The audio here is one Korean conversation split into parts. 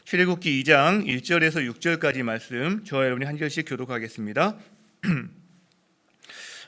출애굽기 2장 1절에서 6절까지 말씀 저와 여러분이 한 절씩 교독하겠습니다.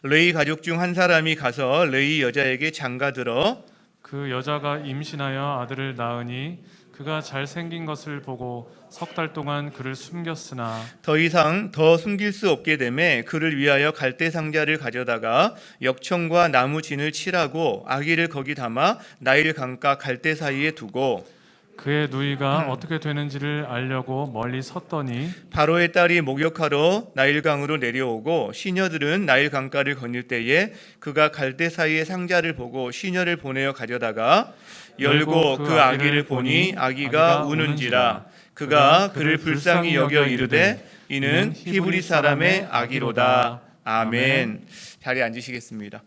레위 가족 중 한 사람이 가서 레위 여자에게 장가들어 그 여자가 임신하여 아들을 낳으니 그가 잘생긴 것을 보고 석 달 동안 그를 숨겼으나 더 이상 더 숨길 수 없게 되매 그를 위하여 갈대 상자를 가져다가 역청과 나무 진을 칠하고 아기를 거기 담아 나일 강가 갈대 사이에 두고 그의 누이가 어떻게 되는지를 알려고 멀리 섰더니 바로의 딸이 목욕하러 나일강으로 내려오고 시녀들은 나일 강가를 건널 때에 그가 갈대 사이의 상자를 보고 시녀를 보내어 가져다가 열고 그 아기를 보니 아기가 우는지라 그가 그를 불쌍히 여겨 이르되 이는 히브리 사람의 아기로다. 아멘. 자리에 앉으시겠습니다.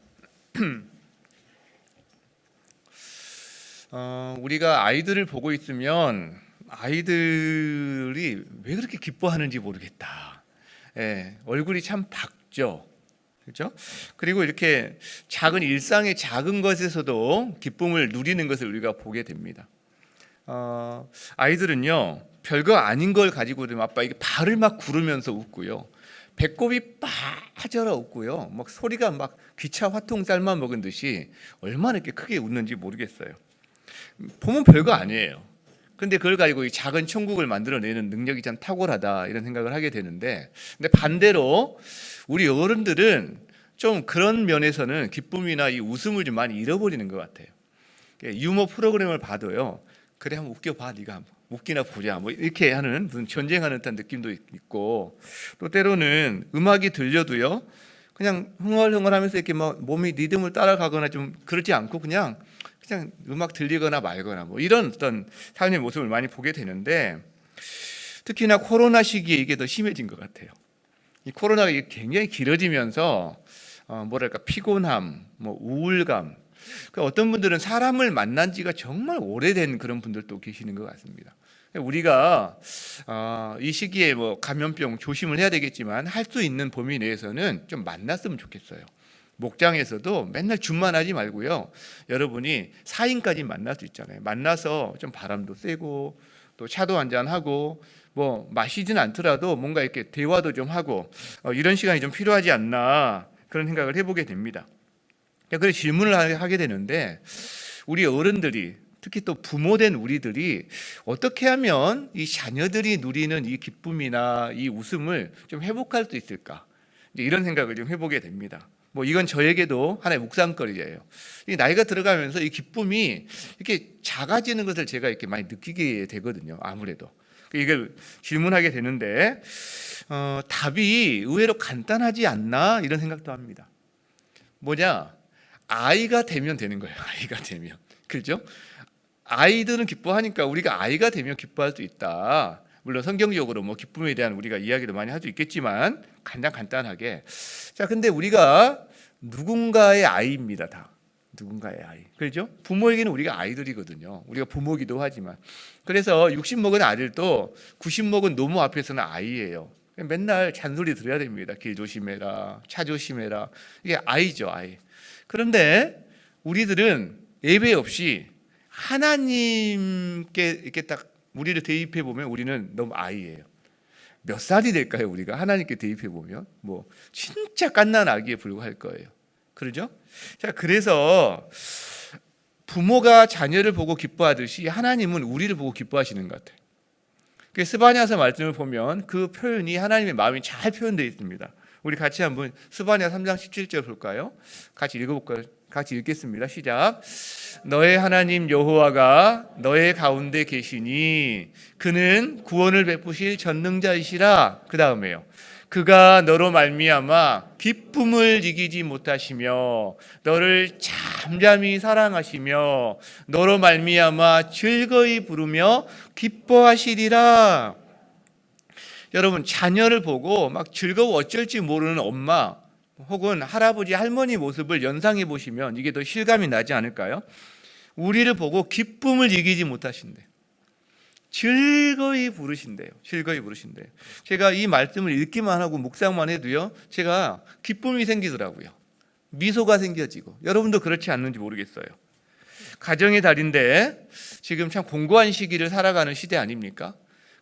우리가 아이들을 보고 있으면 아이들이 왜 그렇게 기뻐하는지 모르겠다. 얼굴이 참 밝죠. 그렇죠? 그리고 이렇게 작은 일상의 작은 것에서도 기쁨을 누리는 것을 우리가 보게 됩니다. 아이들은요 별거 아닌 걸 가지고 되면 아빠 이게 발을 막 구르면서 웃고요. 배꼽이 빠져라 웃고요. 막 소리가 막 기차 화통 삶아 먹은 듯이 얼마나 이렇게 크게 웃는지 모르겠어요. 보면 별거 아니에요. 근데 그걸 가지고 이 작은 천국을 만들어내는 능력이 참 탁월하다 이런 생각을 하게 되는데, 근데 반대로 우리 어른들은 좀 그런 면에서는 기쁨이나 이 웃음을 좀 많이 잃어버리는 것 같아요. 유머 프로그램을 봐도요, 그래 한번 웃겨봐, 네가 한번 웃기나 보자, 뭐 이렇게 하는 무슨 전쟁하는 듯한 느낌도 있고, 또 때로는 음악이 들려도요 그냥 흥얼흥얼하면서 이렇게 막 몸이 리듬을 따라가거나 좀 그러지 않고 그냥 음악 들리거나 말거나 뭐 이런 어떤 삶의 모습을 많이 보게 되는데, 특히나 코로나 시기에 이게 더 심해진 것 같아요. 이 코로나가 굉장히 길어지면서 뭐랄까 피곤함, 뭐 우울감, 그러니까 어떤 분들은 사람을 만난 지가 정말 오래된 그런 분들도 계시는 것 같습니다. 우리가 이 시기에 뭐 감염병 조심을 해야 되겠지만 할 수 있는 범위 내에서는 좀 만났으면 좋겠어요. 목장에서도 맨날 줌만 하지 말고요. 여러분이 4인까지 만날 수 있잖아요. 만나서 좀 바람도 쐬고 또 차도 한잔하고 뭐 마시진 않더라도 뭔가 이렇게 대화도 좀 하고 이런 시간이 좀 필요하지 않나 그런 생각을 해보게 됩니다. 그래서 질문을 하게 되는데, 우리 어른들이 특히 또 부모된 우리들이 어떻게 하면 이 자녀들이 누리는 이 기쁨이나 이 웃음을 좀 회복할 수 있을까? 이런 생각을 좀 해보게 됩니다. 뭐 이건 저에게도 하나의 묵상거리예요. 이 나이가 들어가면서 이 기쁨이 이렇게 작아지는 것을 제가 이렇게 많이 느끼게 되거든요. 아무래도 이걸 질문하게 되는데 답이 의외로 간단하지 않나 이런 생각도 합니다. 뭐냐? 아이가 되면 되는 거예요. 아이가 되면, 그렇죠? 아이들은 기뻐하니까 우리가 아이가 되면 기뻐할 수 있다. 물론 성경적으로 뭐 기쁨에 대한 우리가 이야기도 많이 할 수 있겠지만 가장 간단하게, 자 근데 우리가 누군가의 아이입니다. 다 누군가의 아이, 그렇죠? 부모에게는 우리가 아이들이거든요. 우리가 부모기도 하지만, 그래서 60 먹은 아들도 90 먹은 노모 앞에서는 아이예요. 맨날 잔소리 들어야 됩니다. 길 조심해라, 차 조심해라. 이게 아이죠, 아이. 그런데 우리들은 예배 없이 하나님께 이렇게 딱 우리를 대입해 보면 우리는 너무 아이예요. 몇 살이 될까요? 우리가 하나님께 대입해 보면 뭐 진짜 갓난 아기에 불과할 거예요. 그러죠? 자, 그래서 부모가 자녀를 보고 기뻐하듯이 하나님은 우리를 보고 기뻐하시는 것 같아요. 스바냐서 말씀을 보면 그 표현이 하나님의 마음이 잘 표현되어 있습니다. 우리 같이 한번 스바냐 3장 17절 볼까요? 같이 읽어볼까요? 같이 읽겠습니다. 시작. 너의 하나님 여호와가 너의 가운데 계시니 그는 구원을 베푸실 전능자이시라. 그 다음에요. 그가 너로 말미암아 기쁨을 이기지 못하시며 너를 잠잠히 사랑하시며 너로 말미암아 즐거이 부르며 기뻐하시리라. 여러분, 자녀를 보고 막 즐거워 어쩔지 모르는 엄마 혹은 할아버지 할머니 모습을 연상해 보시면 이게 더 실감이 나지 않을까요? 우리를 보고 기쁨을 이기지 못하신대. 즐거이 부르신대요. 즐거이 부르신대요. 제가 이 말씀을 읽기만 하고 묵상만 해도요, 제가 기쁨이 생기더라고요. 미소가 생겨지고. 여러분도 그렇지 않는지 모르겠어요. 가정의 달인데 지금 참 공고한 시기를 살아가는 시대 아닙니까?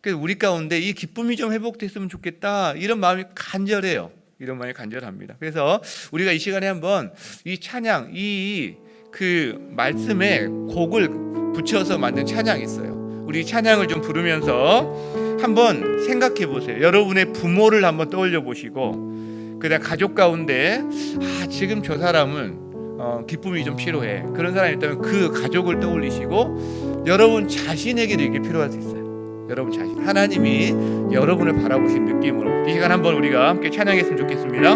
그래서 우리 가운데 이 기쁨이 좀 회복됐으면 좋겠다, 이런 마음이 간절해요. 이런 마음이 간절합니다. 그래서 우리가 이 시간에 한번 이 찬양, 이 그 말씀에 곡을 붙여서 만든 찬양이 있어요. 우리 찬양을 좀 부르면서 한번 생각해 보세요. 여러분의 부모를 한번 떠올려 보시고, 그다음 가족 가운데 지금 저 사람은 기쁨이 좀 필요해, 그런 사람이 있다면 그 가족을 떠올리시고, 여러분 자신에게도 이게 필요할 수 있어요. 여러분 자신, 하나님이 여러분을 바라보신 느낌으로 이 시간 한번 우리가 함께 찬양했으면 좋겠습니다.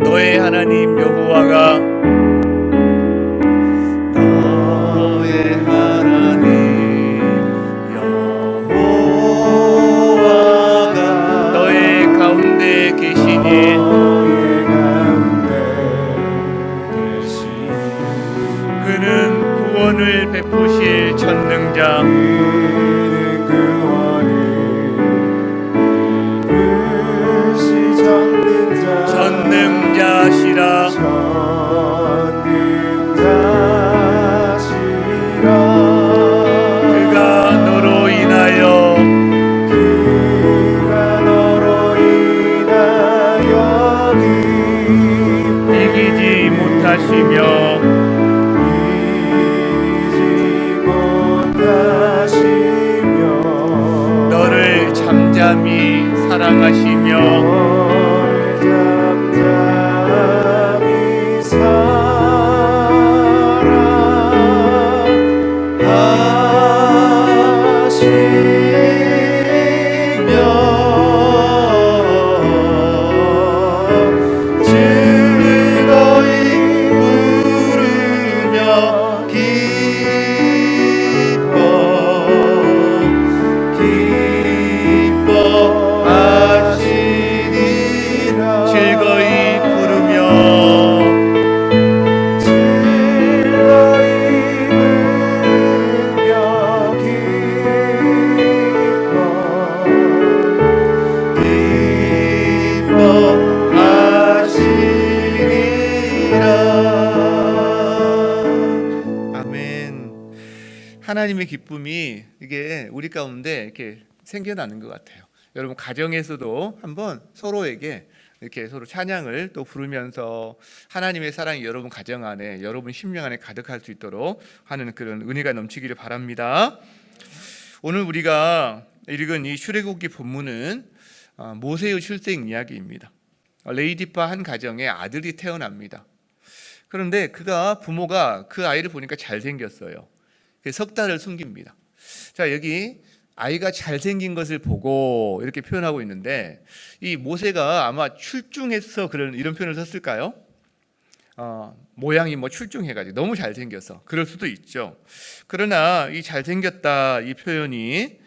너의 하나님 여호와가, 너의 하나님 여호와가 너의 가운데 계시니 그는 구원을 베푸실 전능자, 전능자시라. 그가 너로 인하여 이기지 못하시며 너를 잠잠히 사랑하시며 하나님의 기쁨이 이게 우리 가운데 이렇게 생겨나는 것 같아요. 여러분 가정에서도 한번 서로에게 이렇게 서로 찬양을 또 부르면서 하나님의 사랑이 여러분 가정 안에, 여러분 심령 안에 가득할 수 있도록 하는 그런 은혜가 넘치기를 바랍니다. 오늘 우리가 읽은 이 출애굽기 본문은 모세의 출생 이야기입니다. 레이디파 한 가정에 아들이 태어납니다. 그런데 부모가 그 아이를 보니까 잘생겼어요. 석 달을 숨깁니다. 자, 여기 아이가 잘생긴 것을 보고 이렇게 표현하고 있는데, 이 모세가 아마 출중해서 이런 표현을 썼을까요? 모양이 출중해가지고 너무 잘생겨서 그럴 수도 있죠. 그러나 이 잘생겼다 이 표현이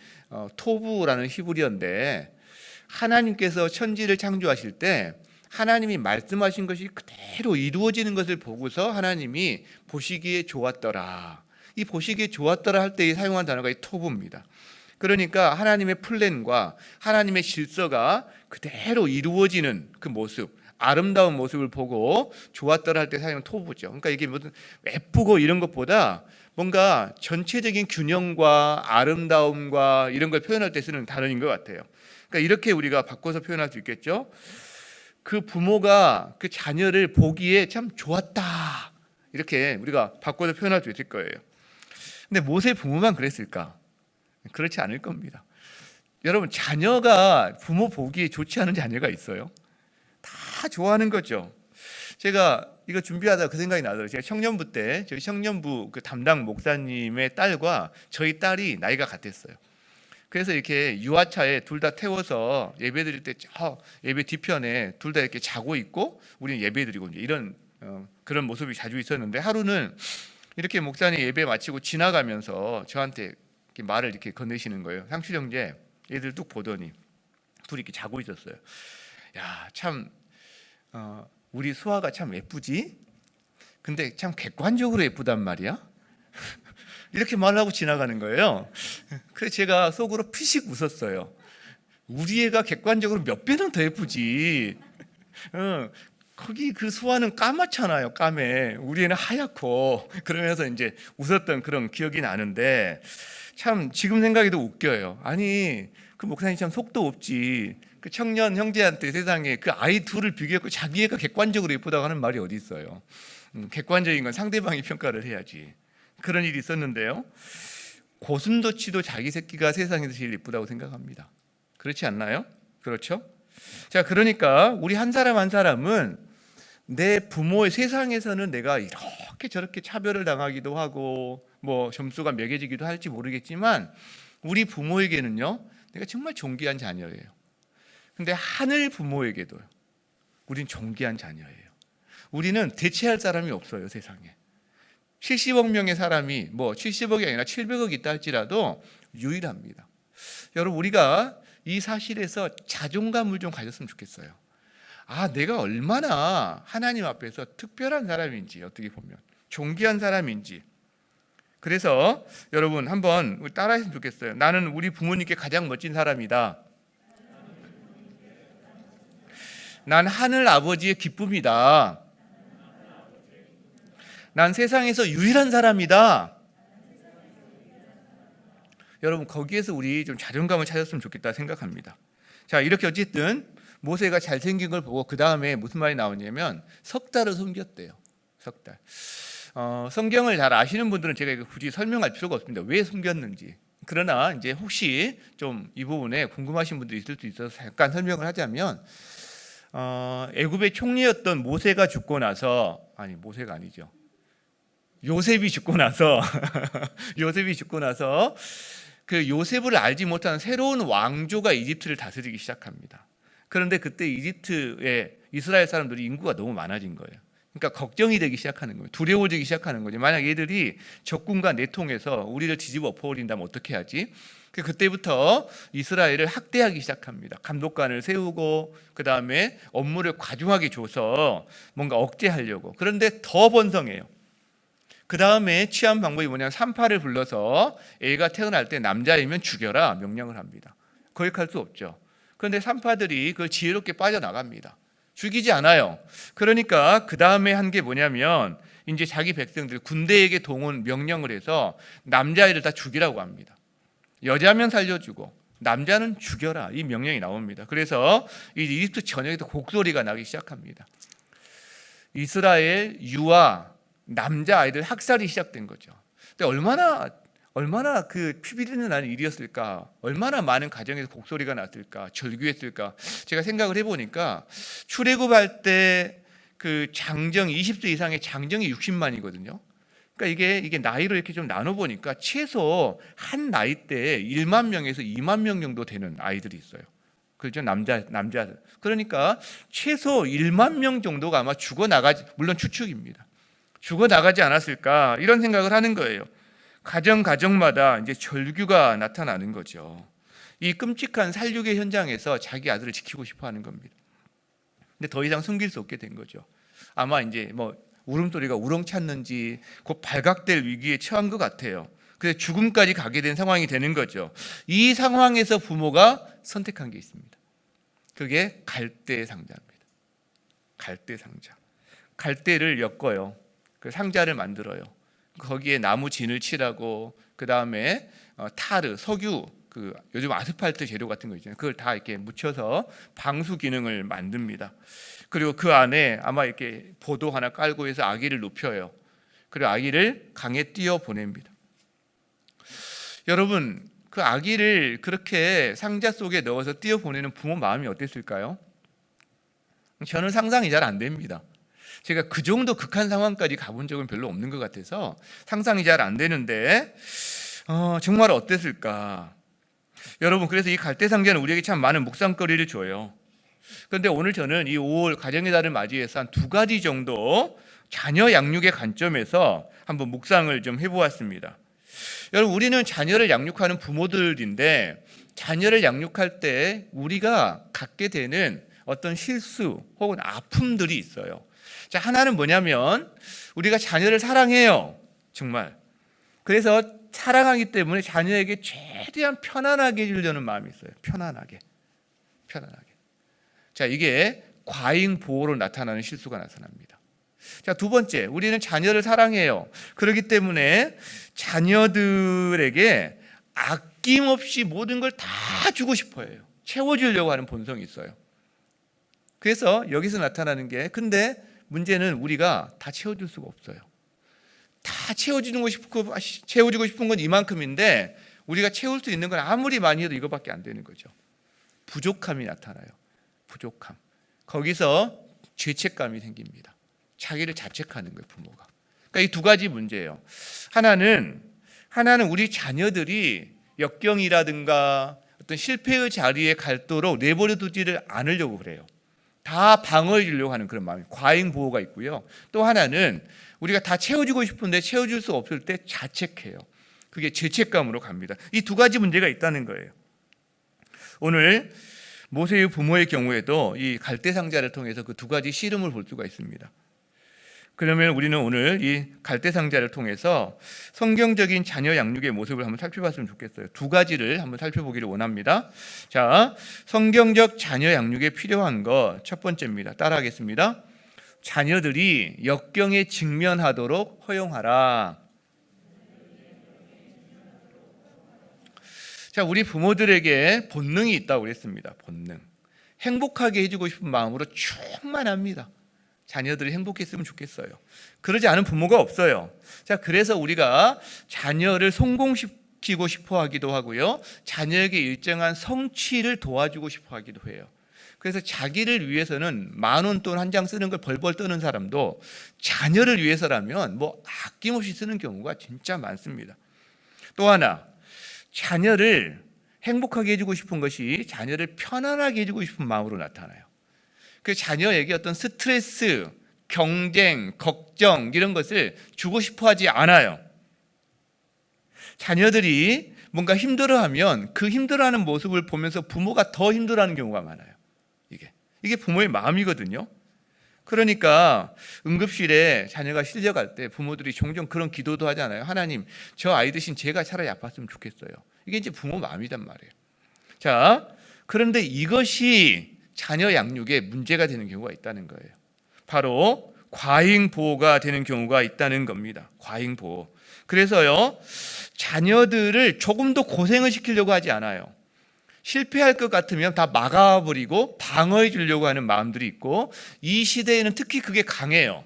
토부라는 히브리어인데, 하나님께서 천지를 창조하실 때 하나님이 말씀하신 것이 그대로 이루어지는 것을 보고서 하나님이 보시기에 좋았더라, 이 보시기에 좋았더라 할 때 사용한 단어가 이 토부입니다. 그러니까 하나님의 플랜과 하나님의 질서가 그대로 이루어지는 그 모습, 아름다운 모습을 보고 좋았더라 할 때 사용한 토부죠. 그러니까 이게 무슨 예쁘고 이런 것보다 뭔가 전체적인 균형과 아름다움과 이런 걸 표현할 때 쓰는 단어인 것 같아요. 그러니까 이렇게 우리가 바꿔서 표현할 수 있겠죠. 그 부모가 그 자녀를 보기에 참 좋았다, 이렇게 우리가 바꿔서 표현할 수 있을 거예요. 근데 모세 부모만 그랬을까? 그렇지 않을 겁니다. 여러분, 자녀가 부모 보기에 좋지 않은 자녀가 있어요? 다 좋아하는 거죠. 제가 이거 준비하다가 그 생각이 나더라고요. 제가 청년부 때 저희 청년부 그 담당 목사님의 딸과 저희 딸이 나이가 같았어요. 그래서 이렇게 유아차에 둘 다 태워서 예배 드릴 때 저 예배 뒤편에 둘 다 이렇게 자고 있고 우리는 예배 드리고 이제 이런 그런 모습이 자주 있었는데, 하루는 이렇게 목사님 예배 마치고 지나가면서 저한테 이렇게 말을 이렇게 건네시는 거예요. 상출 형제, 얘들 뚝 보더니 둘이 이렇게 자고 있었어요. 야, 참 우리 수아가 참 예쁘지? 근데 참 객관적으로 예쁘단 말이야. 이렇게 말하고 지나가는 거예요. 그래서 제가 속으로 피식 웃었어요. 우리 애가 객관적으로 몇 배는 더 예쁘지. 거기 그 수아는 까맣잖아요. 까매. 우리 애는 하얗고. 그러면서 이제 웃었던 그런 기억이 나는데, 참 지금 생각해도 웃겨요. 아니 그 목사님 참 속도 없지. 그 청년 형제한테 세상에 그 아이 둘을 비교했고 자기 애가 객관적으로 예쁘다고 하는 말이 어디 있어요. 객관적인 건 상대방이 평가를 해야지. 그런 일이 있었는데요. 고슴도치도 자기 새끼가 세상에서 제일 예쁘다고 생각합니다. 그렇지 않나요? 그렇죠? 자, 그러니까 우리 한 사람 한 사람은 내 부모의 세상에서는 내가 이렇게 저렇게 차별을 당하기도 하고 뭐 점수가 매겨지기도 할지 모르겠지만 우리 부모에게는요, 내가 정말 존귀한 자녀예요. 근데 하늘 부모에게도 우린 존귀한 자녀예요. 우리는 대체할 사람이 없어요, 세상에. 70억 명의 사람이 뭐 70억이 아니라 700억 있다 할지라도 유일합니다. 여러분, 우리가 이 사실에서 자존감을 좀 가졌으면 좋겠어요. 아, 내가 얼마나 하나님 앞에서 특별한 사람인지, 어떻게 보면 존귀한 사람인지. 그래서 여러분 한번 따라했으면 좋겠어요. 나는 우리 부모님께 가장 멋진 사람이다. 난 하늘 아버지의 기쁨이다. 난 세상에서 유일한 사람이다. 여러분, 거기에서 우리 좀 자존감을 찾았으면 좋겠다 생각합니다. 자, 이렇게 어쨌든 모세가 잘생긴 걸 보고 그 다음에 무슨 말이 나오냐면 석 달을 섬겼대요. 석 달. 성경을 잘 아시는 분들은 제가 굳이 설명할 필요가 없습니다. 왜 섬겼는지. 그러나 이제 혹시 좀 이 부분에 궁금하신 분들이 있을 수 있어서 잠깐 설명을 하자면, 애굽의 총리였던 모세가 죽고 나서, 아니 모세가 아니죠. 요셉이 죽고 나서 요셉이 죽고 나서 그 요셉을 알지 못하는 새로운 왕조가 이집트를 다스리기 시작합니다. 그런데 그때 이집트에 이스라엘 사람들이 인구가 너무 많아진 거예요. 그러니까 걱정이 되기 시작하는 거예요. 두려워지기 시작하는 거죠. 만약 얘들이 적군과 내통해서 우리를 뒤집어 엎어버린다면 어떻게 하지? 그때부터 이스라엘을 학대하기 시작합니다. 감독관을 세우고 그 다음에 업무를 과중하게 줘서 뭔가 억제하려고. 그런데 더 번성해요. 그 다음에 취한 방법이 뭐냐면 산파를 불러서 애가 태어날 때 남자이면 죽여라 명령을 합니다. 거역할 수 없죠. 그런데 산파들이 그걸 지혜롭게 빠져나갑니다. 죽이지 않아요. 그러니까 그 다음에 한 게 뭐냐면 이제 자기 백성들 군대에게 동원 명령을 해서 남자애를 다 죽이라고 합니다. 여자면 살려주고 남자는 죽여라, 이 명령이 나옵니다. 그래서 이 이집트 전역에서 곡소리가 나기 시작합니다. 이스라엘 유아 남자 아이들 학살이 시작된 거죠. 근데 얼마나 그 피비린내 나는 일이었을까? 얼마나 많은 가정에서 곡소리가 났을까? 절규했을까? 제가 생각을 해보니까 출애굽할 때 그 장정 20세 이상의 장정이 60만이거든요. 그러니까 이게 나이로 이렇게 좀 나눠 보니까 최소 한 나이 때 1만 명에서 2만 명 정도 되는 아이들이 있어요. 그렇죠? 남자들. 그러니까 최소 1만 명 정도가 아마 죽어나가지, 물론 추측입니다. 죽어나가지 않았을까, 이런 생각을 하는 거예요. 가정마다 이제 절규가 나타나는 거죠. 이 끔찍한 살육의 현장에서 자기 아들을 지키고 싶어 하는 겁니다. 근데 더 이상 숨길 수 없게 된 거죠. 아마 이제 뭐 울음소리가 우렁찼는지 곧 발각될 위기에 처한 것 같아요. 그래서 죽음까지 가게 된 상황이 되는 거죠. 이 상황에서 부모가 선택한 게 있습니다. 그게 갈대 상자입니다. 갈대 상자. 갈대를 엮어요. 그 상자를 만들어요. 거기에 나무 진을 칠하고 그 다음에 타르, 석유, 그 요즘 아스팔트 재료 같은 거 있잖아요. 그걸 다 이렇게 묻혀서 방수 기능을 만듭니다. 그리고 그 안에 아마 이렇게 보도 하나 깔고 해서 아기를 눕혀요. 그리고 아기를 강에 띄어 보냅니다. 여러분, 그 아기를 그렇게 상자 속에 넣어서 띄어 보내는 부모 마음이 어땠을까요? 저는 상상이 잘 안 됩니다. 제가 그 정도 극한 상황까지 가본 적은 별로 없는 것 같아서 상상이 잘 안 되는데 정말 어땠을까? 여러분, 그래서 이 갈대 상자는 우리에게 참 많은 묵상거리를 줘요. 그런데 오늘 저는 이 5월 가정의 달을 맞이해서 한 2가지 정도 자녀 양육의 관점에서 한번 묵상을 좀 해보았습니다. 여러분, 우리는 자녀를 양육하는 부모들인데 자녀를 양육할 때 우리가 갖게 되는 어떤 실수 혹은 아픔들이 있어요. 자, 하나는 뭐냐면 우리가 자녀를 사랑해요. 정말. 그래서 사랑하기 때문에 자녀에게 최대한 편안하게 해주려는 마음이 있어요. 편안하게. 자, 이게 과잉 보호로 나타나는 실수가 나타납니다. 자, 두 번째, 우리는 자녀를 사랑해요. 그렇기 때문에 자녀들에게 아낌없이 모든 걸 다 주고 싶어 해요. 채워주려고 하는 본성이 있어요. 그래서 여기서 나타나는 게, 근데 문제는 우리가 다 채워줄 수가 없어요. 다 채워주고 싶은 건 이만큼인데 우리가 채울 수 있는 건 아무리 많이 해도 이거밖에 안 되는 거죠. 부족함이 나타나요. 부족함. 거기서 죄책감이 생깁니다. 자기를 자책하는 거예요, 부모가. 그러니까 이 두 가지 문제예요. 하나는 우리 자녀들이 역경이라든가 어떤 실패의 자리에 갈도록 내버려 두지를 않으려고 그래요. 다 방어해 주려고 하는 그런 마음이, 과잉 보호가 있고요. 또 하나는 우리가 다 채워주고 싶은데 채워줄 수 없을 때 자책해요. 그게 죄책감으로 갑니다. 이 두 가지 문제가 있다는 거예요. 오늘 모세의 부모의 경우에도 이 갈대 상자를 통해서 그 두 가지 씨름을 볼 수가 있습니다. 그러면 우리는 오늘 이 갈대 상자를 통해서 성경적인 자녀 양육의 모습을 한번 살펴봤으면 좋겠어요. 두 가지를 한번 살펴보기를 원합니다. 자, 성경적 자녀 양육에 필요한 것 첫 번째입니다. 따라하겠습니다. 자녀들이 역경에 직면하도록 허용하라. 자, 우리 부모들에게 본능이 있다고 그랬습니다. 본능. 행복하게 해주고 싶은 마음으로 충만합니다. 자녀들이 행복했으면 좋겠어요. 그러지 않은 부모가 없어요. 자, 그래서 우리가 자녀를 성공시키고 싶어 하기도 하고요. 자녀에게 일정한 성취를 도와주고 싶어 하기도 해요. 그래서 자기를 위해서는 10,000원 돈 한 장 쓰는 걸 벌벌 떠는 사람도 자녀를 위해서라면 뭐 아낌없이 쓰는 경우가 진짜 많습니다. 또 하나, 자녀를 행복하게 해주고 싶은 것이 자녀를 편안하게 해주고 싶은 마음으로 나타나요. 그 자녀에게 어떤 스트레스, 경쟁, 걱정 이런 것을 주고 싶어 하지 않아요. 자녀들이 뭔가 힘들어하면 그 힘들어하는 모습을 보면서 부모가 더 힘들어하는 경우가 많아요. 이게 부모의 마음이거든요. 그러니까 응급실에 자녀가 실려갈 때 부모들이 종종 그런 기도도 하잖아요. 하나님, 저 아이 대신 제가 차라리 아팠으면 좋겠어요. 이게 이제 부모 마음이란 말이에요. 자, 그런데 이것이 자녀 양육에 문제가 되는 경우가 있다는 거예요. 바로 과잉 보호가 되는 경우가 있다는 겁니다. 과잉 보호. 그래서요, 자녀들을 조금 더 고생을 시키려고 하지 않아요. 실패할 것 같으면 다 막아버리고 방어해 주려고 하는 마음들이 있고, 이 시대에는 특히 그게 강해요.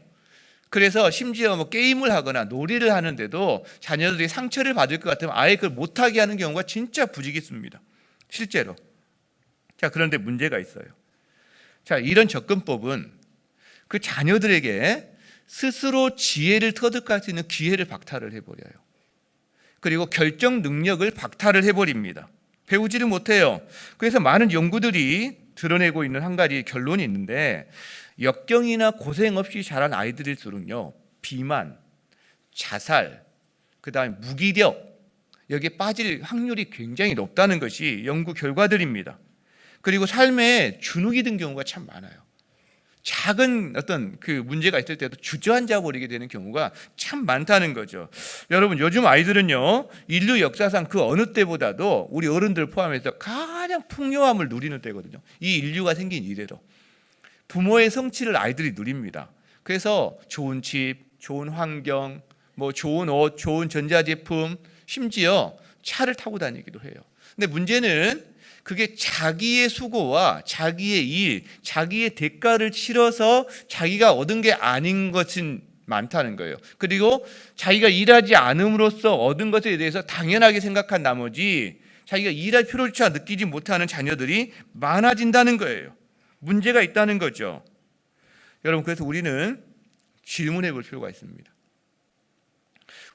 그래서 심지어 뭐 게임을 하거나 놀이를 하는데도 자녀들이 상처를 받을 것 같으면 아예 그걸 못하게 하는 경우가 진짜 부지기수입니다. 실제로. 자, 그런데 문제가 있어요. 자, 이런 접근법은 그 자녀들에게 스스로 지혜를 터득할 수 있는 기회를 박탈을 해버려요. 그리고 결정 능력을 박탈을 해버립니다. 배우지를 못해요. 그래서 많은 연구들이 드러내고 있는 한 가지 결론이 있는데, 역경이나 고생 없이 자란 아이들일수록요, 비만, 자살, 그다음에 무기력, 여기에 빠질 확률이 굉장히 높다는 것이 연구 결과들입니다. 그리고 삶에 주눅이 든 경우가 참 많아요. 작은 어떤 그 문제가 있을 때도 주저앉아 버리게 되는 경우가 참 많다는 거죠. 여러분, 요즘 아이들은요, 인류 역사상 그 어느 때보다도 우리 어른들 포함해서 가장 풍요함을 누리는 때거든요. 이 인류가 생긴 이래로 부모의 성취를 아이들이 누립니다. 그래서 좋은 집, 좋은 환경, 뭐 좋은 옷, 좋은 전자제품, 심지어 차를 타고 다니기도 해요. 근데 문제는 그게 자기의 수고와 자기의 일, 자기의 대가를 치러서 자기가 얻은 게 아닌 것은 많다는 거예요. 그리고 자기가 일하지 않음으로써 얻은 것에 대해서 당연하게 생각한 나머지 자기가 일할 필요조차 느끼지 못하는 자녀들이 많아진다는 거예요. 문제가 있다는 거죠. 여러분, 그래서 우리는 질문해 볼 필요가 있습니다.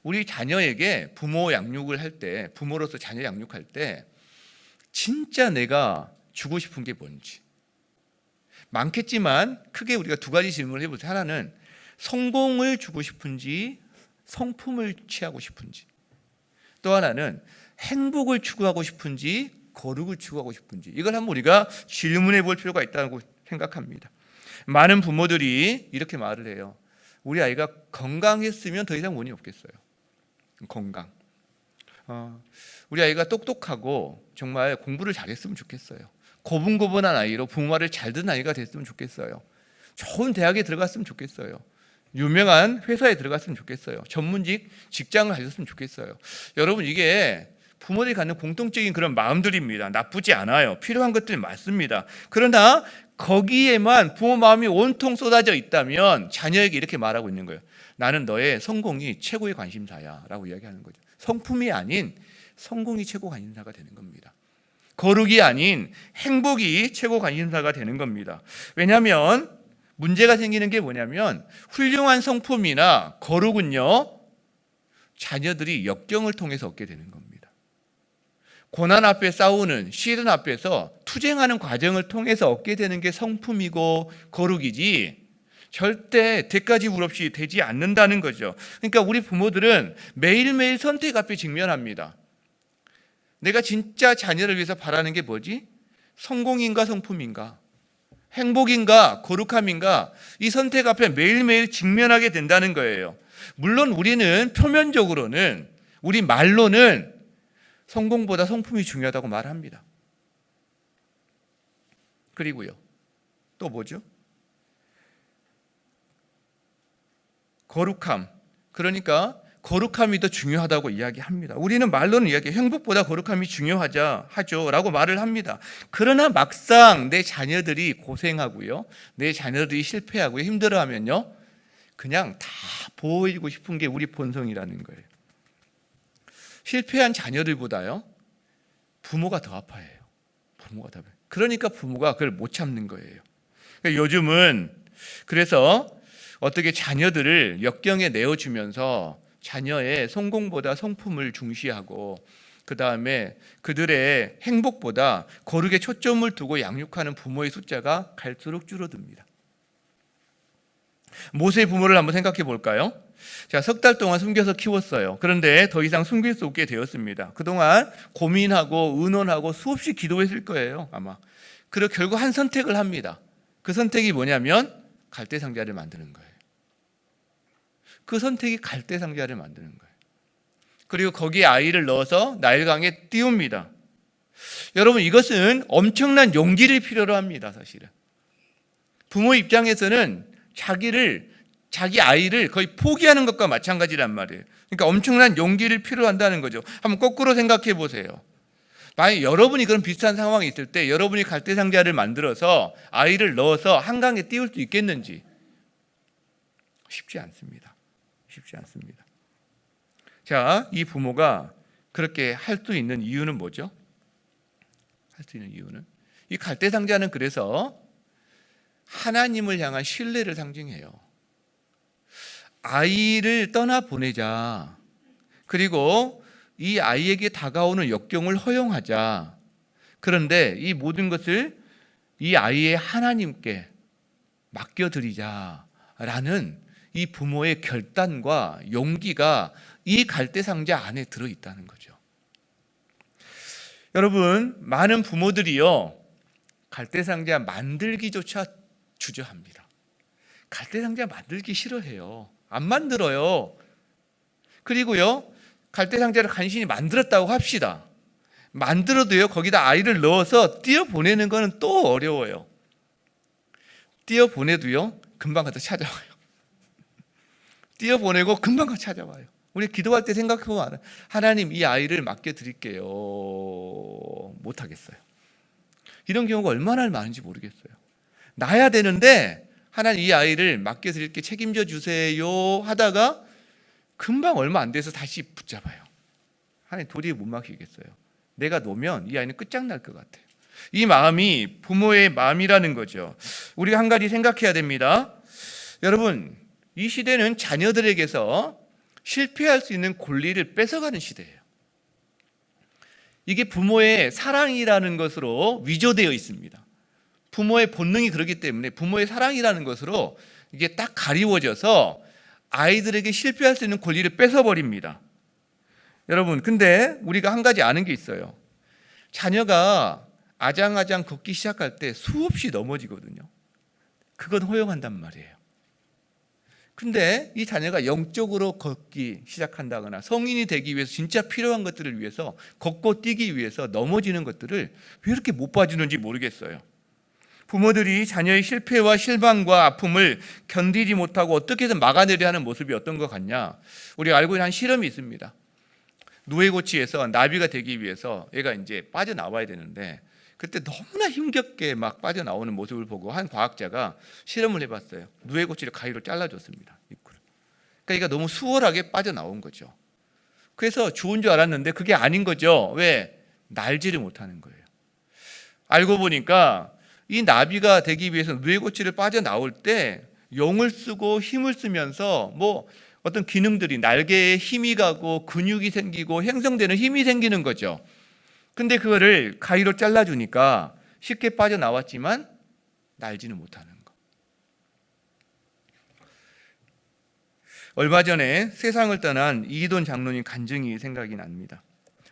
우리 자녀에게 부모 양육을 할 때, 부모로서 자녀 양육할 때 진짜 내가 주고 싶은 게 뭔지. 많겠지만 크게 우리가 두 가지 질문을 해보자. 하나는 성공을 주고 싶은지 성품을 취하고 싶은지, 또 하나는 행복을 추구하고 싶은지 거룩을 추구하고 싶은지, 이걸 한번 우리가 질문해 볼 필요가 있다고 생각합니다. 많은 부모들이 이렇게 말을 해요. 우리 아이가 건강했으면 더 이상 원이 없겠어요. 건강. 우리 아이가 똑똑하고 정말 공부를 잘했으면 좋겠어요. 고분고분한 아이로 부모를 잘 듣는 아이가 됐으면 좋겠어요. 좋은 대학에 들어갔으면 좋겠어요. 유명한 회사에 들어갔으면 좋겠어요. 전문직 직장을 가졌으면 좋겠어요. 여러분, 이게 부모들이 갖는 공통적인 그런 마음들입니다. 나쁘지 않아요. 필요한 것들 맞습니다. 그러나 거기에만 부모 마음이 온통 쏟아져 있다면 자녀에게 이렇게 말하고 있는 거예요. 나는 너의 성공이 최고의 관심사야 라고 이야기하는 거죠. 성품이 아닌 성공이 최고 관심사가 되는 겁니다. 거룩이 아닌 행복이 최고 관심사가 되는 겁니다. 왜냐하면 문제가 생기는 게 뭐냐면 훌륭한 성품이나 거룩은요, 자녀들이 역경을 통해서 얻게 되는 겁니다. 고난 앞에 싸우는, 시련 앞에서 투쟁하는 과정을 통해서 얻게 되는 게 성품이고 거룩이지 절대 대가 지불 없이 되지 않는다는 거죠. 그러니까 우리 부모들은 매일매일 선택 앞에 직면합니다. 내가 진짜 자녀를 위해서 바라는 게 뭐지? 성공인가 성품인가? 행복인가 거룩함인가? 이 선택 앞에 매일매일 직면하게 된다는 거예요. 물론 우리는 표면적으로는, 우리 말로는 성공보다 성품이 중요하다고 말합니다. 그리고요, 또 뭐죠? 거룩함, 그러니까 거룩함이 더 중요하다고 이야기합니다. 우리는 말로는 행복보다 거룩함이 하죠 라고 말을 합니다. 그러나 막상 내 자녀들이 고생하고요, 내 자녀들이 실패하고 힘들어하면요, 그냥 다 보호해주고 싶은 게 우리 본성이라는 거예요. 실패한 자녀들보다요, 부모가 더 아파해요. 부모가 더 아파요. 그러니까 부모가 그걸 못 참는 거예요. 그러니까 요즘은 그래서 어떻게 자녀들을 역경에 내어주면서 자녀의 성공보다 성품을 중시하고 그 다음에 그들의 행복보다 거룩에 초점을 두고 양육하는 부모의 숫자가 갈수록 줄어듭니다. 모세의 부모를 한번 생각해 볼까요? 자, 석 달 동안 숨겨서 키웠어요. 그런데 더 이상 숨길 수 없게 되었습니다. 그동안 고민하고 의논하고 수없이 기도했을 거예요, 아마. 그리고 결국 한 선택을 합니다. 그 선택이 뭐냐면 갈대상자를 만드는 거예요. 그 선택이 갈대상자를 만드는 거예요. 그리고 거기에 아이를 넣어서 나일강에 띄웁니다. 여러분, 이것은 엄청난 용기를 필요로 합니다. 사실은 부모 입장에서는 자기 아이를 거의 포기하는 것과 마찬가지란 말이에요. 그러니까 엄청난 용기를 필요로 한다는 거죠. 한번 거꾸로 생각해 보세요. 만약 여러분이 그런 비슷한 상황이 있을 때 여러분이 갈대상자를 만들어서 아이를 넣어서 한강에 띄울 수 있겠는지? 쉽지 않습니다. 쉽지 않습니다. 자, 이 부모가 그렇게 할 수 있는 이유는 뭐죠? 할 수 있는 이유는, 이 갈대상자는 그래서 하나님을 향한 신뢰를 상징해요. 아이를 떠나보내자, 그리고 이 아이에게 다가오는 역경을 허용하자. 그런데 이 모든 것을 이 아이의 하나님께 맡겨드리자라는 이 부모의 결단과 용기가 이 갈대상자 안에 들어있다는 거죠. 여러분, 많은 부모들이요, 갈대상자 만들기조차 주저합니다. 갈대상자 만들기 싫어해요. 안 만들어요. 그리고요, 갈대상자를 간신히 만들었다고 합시다. 만들어도요, 거기다 아이를 넣어서 띄어보내는 거는 또 어려워요. 띄어보내도요, 금방 가서 찾아와요. 띄어보내고 금방 가서 찾아와요. 우리 기도할 때 생각해보면 알아요. 하나님, 이 아이를 맡겨드릴게요. 못하겠어요. 이런 경우가 얼마나 많은지 모르겠어요. 낳아야 되는데 하나님, 이 아이를 맡겨드릴게, 책임져 주세요 하다가 금방 얼마 안 돼서 다시 붙잡아요. 하나님, 도저히 못 맡기겠어요. 내가 놓으면 이 아이는 끝장날 것 같아요. 이 마음이 부모의 마음이라는 거죠. 우리가 한 가지 생각해야 됩니다. 여러분, 이 시대는 자녀들에게서 실패할 수 있는 권리를 뺏어가는 시대예요. 이게 부모의 사랑이라는 것으로 위조되어 있습니다. 부모의 본능이 그렇기 때문에 부모의 사랑이라는 것으로 이게 딱 가리워져서 아이들에게 실패할 수 있는 권리를 뺏어버립니다. 여러분, 근데 우리가 한 가지 아는 게 있어요. 자녀가 아장아장 걷기 시작할 때 수없이 넘어지거든요. 그건 허용한단 말이에요. 근데 이 자녀가 영적으로 걷기 시작한다거나 성인이 되기 위해서 진짜 필요한 것들을 위해서 걷고 뛰기 위해서 넘어지는 것들을 왜 이렇게 못 봐주는지 모르겠어요. 부모들이 자녀의 실패와 실망과 아픔을 견디지 못하고 어떻게든 막아내려 하는 모습이 어떤 것 같냐? 우리가 알고 있는 한 실험이 있습니다. 누에고치에서 나비가 되기 위해서 얘가 이제 빠져나와야 되는데 그때 너무나 힘겹게 막 빠져나오는 모습을 보고 한 과학자가 실험을 해봤어요. 누에고치를 가위로 잘라줬습니다. 입구를. 그러니까 얘가 너무 수월하게 빠져나온 거죠. 그래서 좋은 줄 알았는데 그게 아닌 거죠. 왜? 날지를 못하는 거예요. 알고 보니까 이 나비가 되기 위해서 누에고치를 빠져나올 때 용을 쓰고 힘을 쓰면서 뭐 어떤 기능들이 날개에 힘이 가고 근육이 생기고 형성되는 힘이 생기는 거죠. 근데 그거를 가위로 잘라주니까 쉽게 빠져나왔지만 날지는 못하는 거. 얼마 전에 세상을 떠난 이기돈 장로님 간증이 생각이 납니다.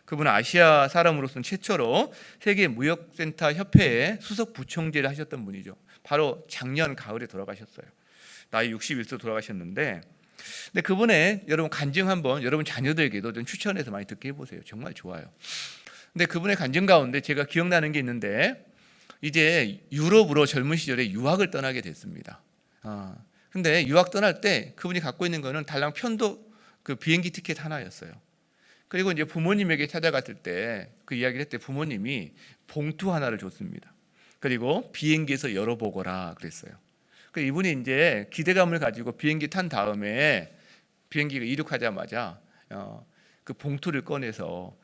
그분은 아시아 사람으로서는 최초로 세계무역센터 협회의 수석 부총재를 하셨던 분이죠. 바로 작년 가을에 돌아가셨어요. 나이 61세 돌아가셨는데, 근데 그분의 여러분 간증 한번 여러분 자녀들에게도 좀 추천해서 많이 듣게 해보세요. 정말 좋아요. 근데 그분의 간증 가운데 제가 기억나는 게 있는데, 이제 유럽으로 젊은 시절에 유학을 떠나게 됐습니다. 근데 유학 떠날 때 그분이 갖고 있는 거는 달랑 편도 그 비행기 티켓 하나였어요. 그리고 이제 부모님에게 찾아갔을 때 그 이야기를 했을 때 부모님이 봉투 하나를 줬습니다. 그리고 비행기에서 열어보거라 그랬어요. 그 이분이 이제 기대감을 가지고 비행기 탄 다음에 비행기가 이륙하자마자 그 봉투를 꺼내서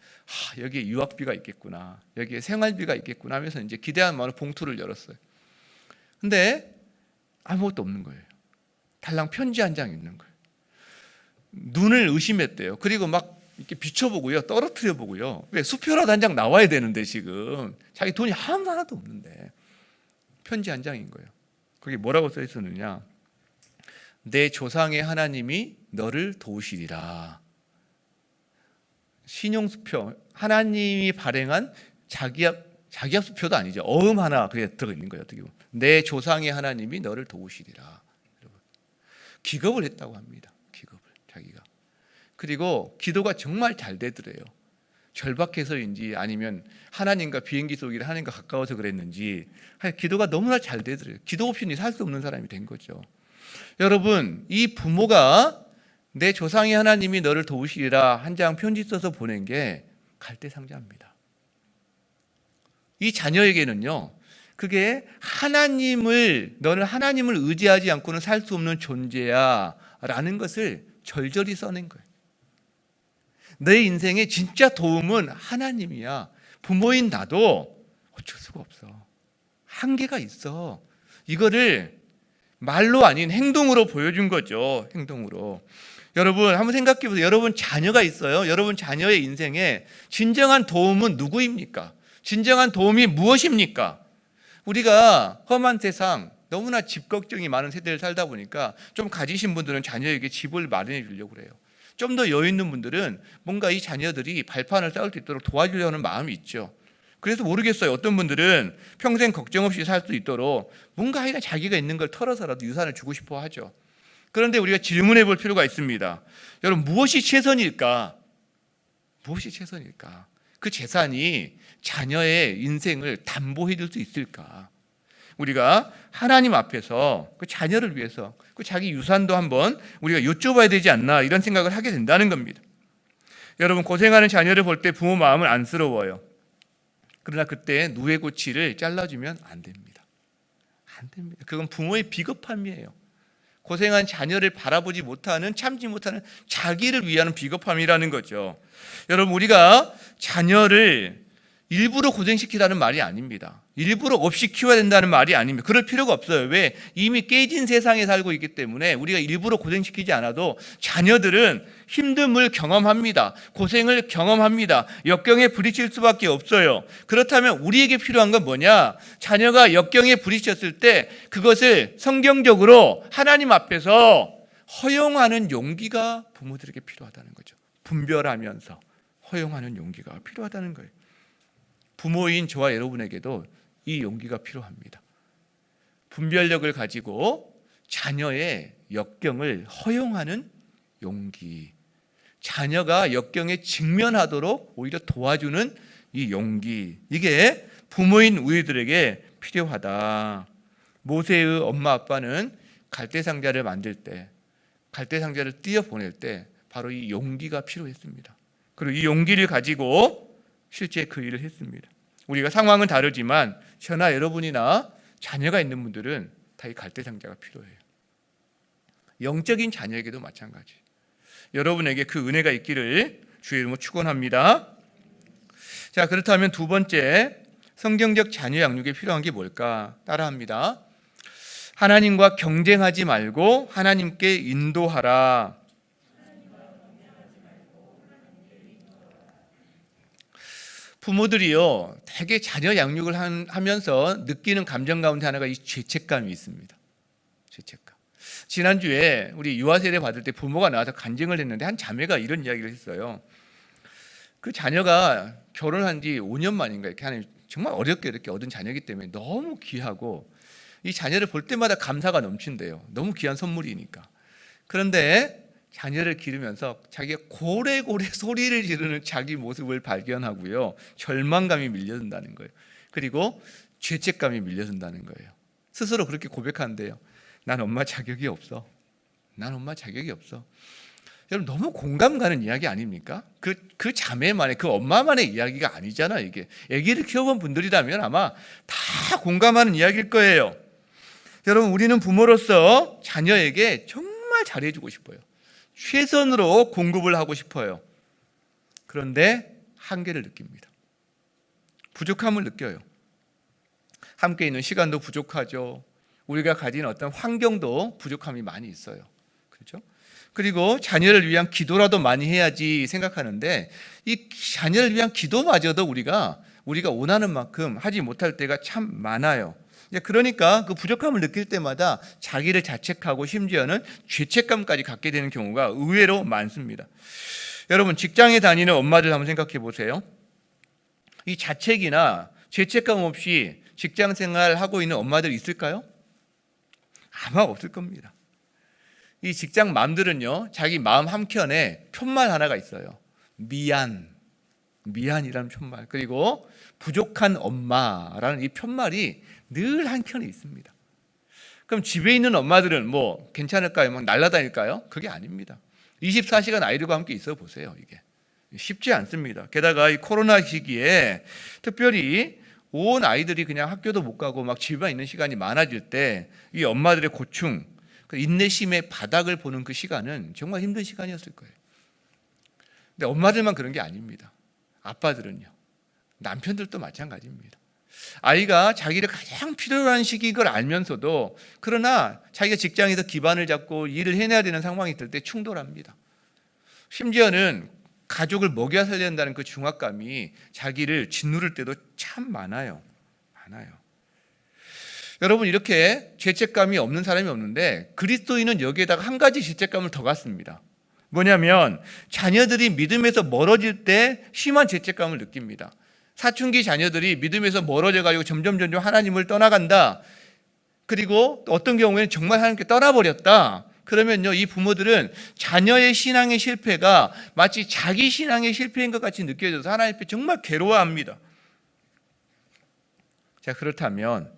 여기에 유학비가 있겠구나, 여기에 생활비가 있겠구나 하면서 이제 기대한 마음으로 봉투를 열었어요. 근데 아무것도 없는 거예요. 달랑 편지 한 장 있는 거예요. 눈을 의심했대요. 그리고 막 이렇게 비춰보고요, 떨어뜨려 보고요. 왜? 수표라도 한 장 나와야 되는데 지금 자기 돈이 하나도 없는데 편지 한 장인 거예요. 거기 뭐라고 써 있었느냐? 내 조상의 하나님이 너를 도우시리라. 신용수표, 하나님이 발행한 자기약 수표도 아니죠. 어음 하나 그게 들어 있는 거예요. 어떻게 보면 내 조상의 하나님이 너를 도우시리라. 기겁을 했다고 합니다. 기겁을 자기가. 그리고 기도가 정말 잘 되더래요. 절박해서인지 아니면 하나님과 비행기 속이라 하나님과 가까워서 그랬는지 기도가 너무나 잘 되더래요. 기도 없이는 살 수 없는 사람이 된 거죠. 여러분, 이 부모가 내 조상의 하나님이 너를 도우시리라 한 장 편지 써서 보낸 게 갈대상자입니다. 이 자녀에게는요, 그게 너는 하나님을 의지하지 않고는 살 수 없는 존재야 라는 것을 절절히 써낸 거예요. 내 인생의 진짜 도움은 하나님이야. 부모인 나도 어쩔 수가 없어. 한계가 있어. 이거를 말로 아닌 행동으로 보여준 거죠. 행동으로. 여러분 한번 생각해 보세요. 여러분 자녀가 있어요. 여러분 자녀의 인생에 진정한 도움은 누구입니까? 진정한 도움이 무엇입니까? 우리가 험한 세상, 너무나 집 걱정이 많은 세대를 살다 보니까 좀 가지신 분들은 자녀에게 집을 마련해 주려고 그래요. 좀 더 여유 있는 분들은 뭔가 이 자녀들이 발판을 쌓을 수 있도록 도와주려는 마음이 있죠. 그래서 모르겠어요. 어떤 분들은 평생 걱정 없이 살 수 있도록 뭔가 하여간 자기가 있는 걸 털어서라도 유산을 주고 싶어 하죠. 그런데 우리가 질문해 볼 필요가 있습니다. 여러분, 무엇이 최선일까? 무엇이 최선일까? 그 재산이 자녀의 인생을 담보해 줄 수 있을까? 우리가 하나님 앞에서 그 자녀를 위해서 그 자기 유산도 한번 우리가 여쭤봐야 되지 않나, 이런 생각을 하게 된다는 겁니다. 여러분, 고생하는 자녀를 볼 때 부모 마음은 안쓰러워요. 그러나 그때 누에고치를 잘라주면 안 됩니다. 안 됩니다. 그건 부모의 비겁함이에요. 고생한 자녀를 바라보지 못하는, 참지 못하는 자기를 위한 비겁함이라는 거죠. 여러분, 우리가 자녀를 일부러 고생시키라는 말이 아닙니다. 일부러 없이 키워야 된다는 말이 아닙니다. 그럴 필요가 없어요. 왜? 이미 깨진 세상에 살고 있기 때문에 우리가 일부러 고생시키지 않아도 자녀들은 힘듦을 경험합니다. 고생을 경험합니다. 역경에 부딪힐 수밖에 없어요. 그렇다면 우리에게 필요한 건 뭐냐? 자녀가 역경에 부딪혔을 때 그것을 성경적으로 하나님 앞에서 허용하는 용기가 부모들에게 필요하다는 거죠. 분별하면서 허용하는 용기가 필요하다는 거예요. 부모인 저와 여러분에게도 이 용기가 필요합니다. 분별력을 가지고 자녀의 역경을 허용하는 용기, 자녀가 역경에 직면하도록 오히려 도와주는 이 용기, 이게 부모인 우리들에게 필요하다. 모세의 엄마 아빠는 갈대상자를 만들 때, 갈대상자를 띄어보낼 때 바로 이 용기가 필요했습니다. 그리고 이 용기를 가지고 실제 그 일을 했습니다. 우리가 상황은 다르지만 저나 여러분이나 자녀가 있는 분들은 다 이 갈대상자가 필요해요. 영적인 자녀에게도 마찬가지. 여러분에게 그 은혜가 있기를 주의 이름으로 축원합니다. 자, 그렇다면 두 번째, 성경적 자녀 양육에 필요한 게 뭘까? 따라합니다. 하나님과 경쟁하지 말고 하나님께 인도하라. 부모들이요, 되게 자녀 양육을 하면서 느끼는 감정 가운데 하나가 이 죄책감이 있습니다. 죄책감. 지난주에 우리 유아세례 받을 때 부모가 나와서 간증을 했는데 한 자매가 이런 이야기를 했어요. 그 자녀가 결혼한 지 5년 만인가 이렇게 하는, 정말 어렵게 이렇게 얻은 자녀이기 때문에 너무 귀하고 이 자녀를 볼 때마다 감사가 넘친대요. 너무 귀한 선물이니까. 그런데 자녀를 기르면서 자기가 고래고래 소리를 지르는 자기 모습을 발견하고요, 절망감이 밀려든다는 거예요. 그리고 죄책감이 밀려든다는 거예요. 스스로 그렇게 고백하는데요. 난 엄마 자격이 없어. 난 엄마 자격이 없어. 여러분, 너무 공감 가는 이야기 아닙니까? 그 자매만의, 그 엄마만의 이야기가 아니잖아요. 이게 아기를 키워본 분들이라면 아마 다 공감하는 이야기일 거예요. 여러분, 우리는 부모로서 자녀에게 정말 잘해주고 싶어요. 최선으로 공급을 하고 싶어요. 그런데 한계를 느낍니다. 부족함을 느껴요. 함께 있는 시간도 부족하죠. 우리가 가진 어떤 환경도 부족함이 많이 있어요. 그렇죠? 그리고 자녀를 위한 기도라도 많이 해야지 생각하는데 이 자녀를 위한 기도마저도 우리가 원하는 만큼 하지 못할 때가 참 많아요. 그러니까 그 부족함을 느낄 때마다 자기를 자책하고 심지어는 죄책감까지 갖게 되는 경우가 의외로 많습니다. 여러분, 직장에 다니는 엄마들 한번 생각해 보세요. 이 자책이나 죄책감 없이 직장 생활하고 있는 엄마들 있을까요? 아마 없을 겁니다. 이 직장 맘들은요, 자기 마음 한켠에 푯말 하나가 있어요. 미안이라는 푯말, 그리고 부족한 엄마라는 이 푯말이 늘 한켠에 있습니다. 그럼 집에 있는 엄마들은 뭐 괜찮을까요? 막 날아다닐까요? 그게 아닙니다. 24시간 아이들과 함께 있어 보세요. 이게 쉽지 않습니다. 게다가 이 코로나 시기에 특별히 온 아이들이 그냥 학교도 못 가고 막 집에만 있는 시간이 많아질 때 이 엄마들의 고충, 그 인내심의 바닥을 보는 그 시간은 정말 힘든 시간이었을 거예요. 근데 엄마들만 그런 게 아닙니다. 아빠들은요, 남편들도 마찬가지입니다. 아이가 자기를 가장 필요로 하는 시기인 걸 알면서도, 그러나 자기가 직장에서 기반을 잡고 일을 해내야 되는 상황이 있을 때 충돌합니다. 심지어는 가족을 먹여 살려야 한다는 그 중압감이 자기를 짓누를 때도 참 많아요. 여러분, 이렇게 죄책감이 없는 사람이 없는데 그리스도인은 여기에다가 한 가지 죄책감을 더 갖습니다. 뭐냐면 자녀들이 믿음에서 멀어질 때 심한 죄책감을 느낍니다. 사춘기 자녀들이 믿음에서 멀어져 가지고 점점 하나님을 떠나간다. 그리고 어떤 경우에는 정말 하나님께 떠나버렸다. 그러면요, 이 부모들은 자녀의 신앙의 실패가 마치 자기 신앙의 실패인 것 같이 느껴져서 하나님 앞에 정말 괴로워합니다. 자, 그렇다면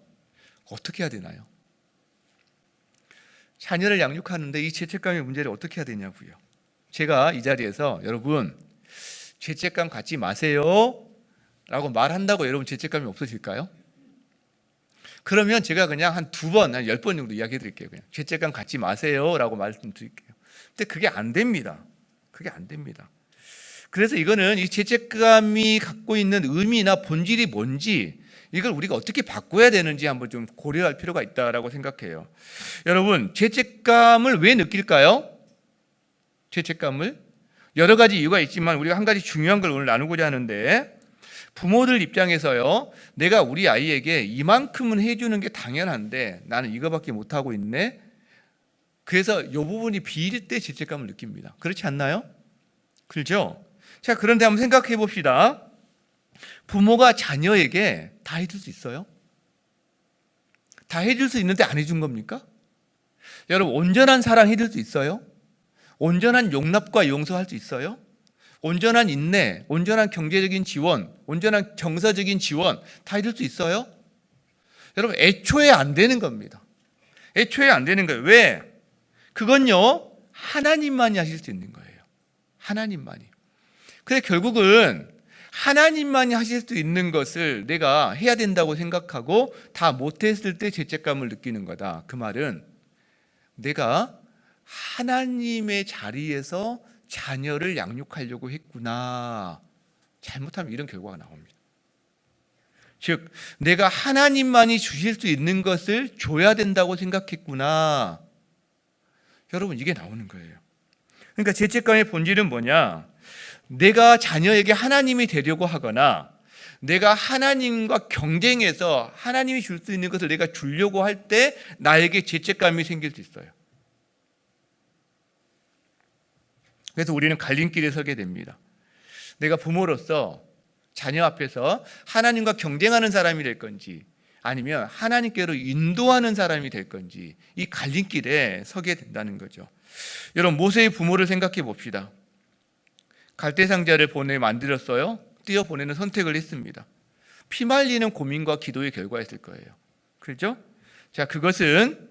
어떻게 해야 되나요? 자녀를 양육하는데 이 죄책감의 문제를 어떻게 해야 되냐고요. 제가 이 자리에서 여러분, 죄책감 갖지 마세요 라고 말한다고 여러분 죄책감이 없어질까요? 그러면 제가 그냥 한 2번, 한 10번 정도 이야기해 드릴게요. 그냥 죄책감 갖지 마세요 라고 말씀드릴게요. 근데 그게 안 됩니다. 그래서 이거는 이 죄책감이 갖고 있는 의미나 본질이 뭔지, 이걸 우리가 어떻게 바꿔야 되는지 한번 좀 고려할 필요가 있다라고 생각해요. 여러분, 죄책감을 왜 느낄까요? 죄책감을 여러 가지 이유가 있지만 우리가 한 가지 중요한 걸 오늘 나누고자 하는데, 부모들 입장에서요, 내가 우리 아이에게 이만큼은 해주는 게 당연한데 나는 이거밖에 못하고 있네. 그래서 이 부분이 비일 때 죄책감을 느낍니다. 그렇지 않나요? 그렇죠? 자, 그런데 한번 생각해 봅시다. 부모가 자녀에게 다 해줄 수 있어요? 다 해줄 수 있는데 안 해준 겁니까? 여러분, 온전한 사랑 해줄 수 있어요? 온전한 용납과 용서할 수 있어요? 온전한 인내, 온전한 경제적인 지원, 온전한 정서적인 지원 다 해줄 수 있어요? 여러분, 애초에 안 되는 겁니다. 애초에 안 되는 거예요. 왜? 그건요, 하나님만이 하실 수 있는 거예요. 하나님만이. 그래서 결국은 하나님만이 하실 수 있는 것을 내가 해야 된다고 생각하고 다 못했을 때 죄책감을 느끼는 거다. 그 말은 내가 하나님의 자리에서 자녀를 양육하려고 했구나. 잘못하면 이런 결과가 나옵니다. 즉, 내가 하나님만이 주실 수 있는 것을 줘야 된다고 생각했구나. 여러분, 이게 나오는 거예요. 그러니까 죄책감의 본질은 뭐냐? 내가 자녀에게 하나님이 되려고 하거나 내가 하나님과 경쟁해서 하나님이 줄 수 있는 것을 내가 주려고 할 때 나에게 죄책감이 생길 수 있어요. 그래서 우리는 갈림길에 서게 됩니다. 내가 부모로서 자녀 앞에서 하나님과 경쟁하는 사람이 될 건지 아니면 하나님께로 인도하는 사람이 될 건지 이 갈림길에 서게 된다는 거죠. 여러분, 모세의 부모를 생각해 봅시다. 갈대상자를 만들었어요. 띄어보내는 선택을 했습니다. 피말리는 고민과 기도의 결과였을 거예요. 그렇죠? 자, 그것은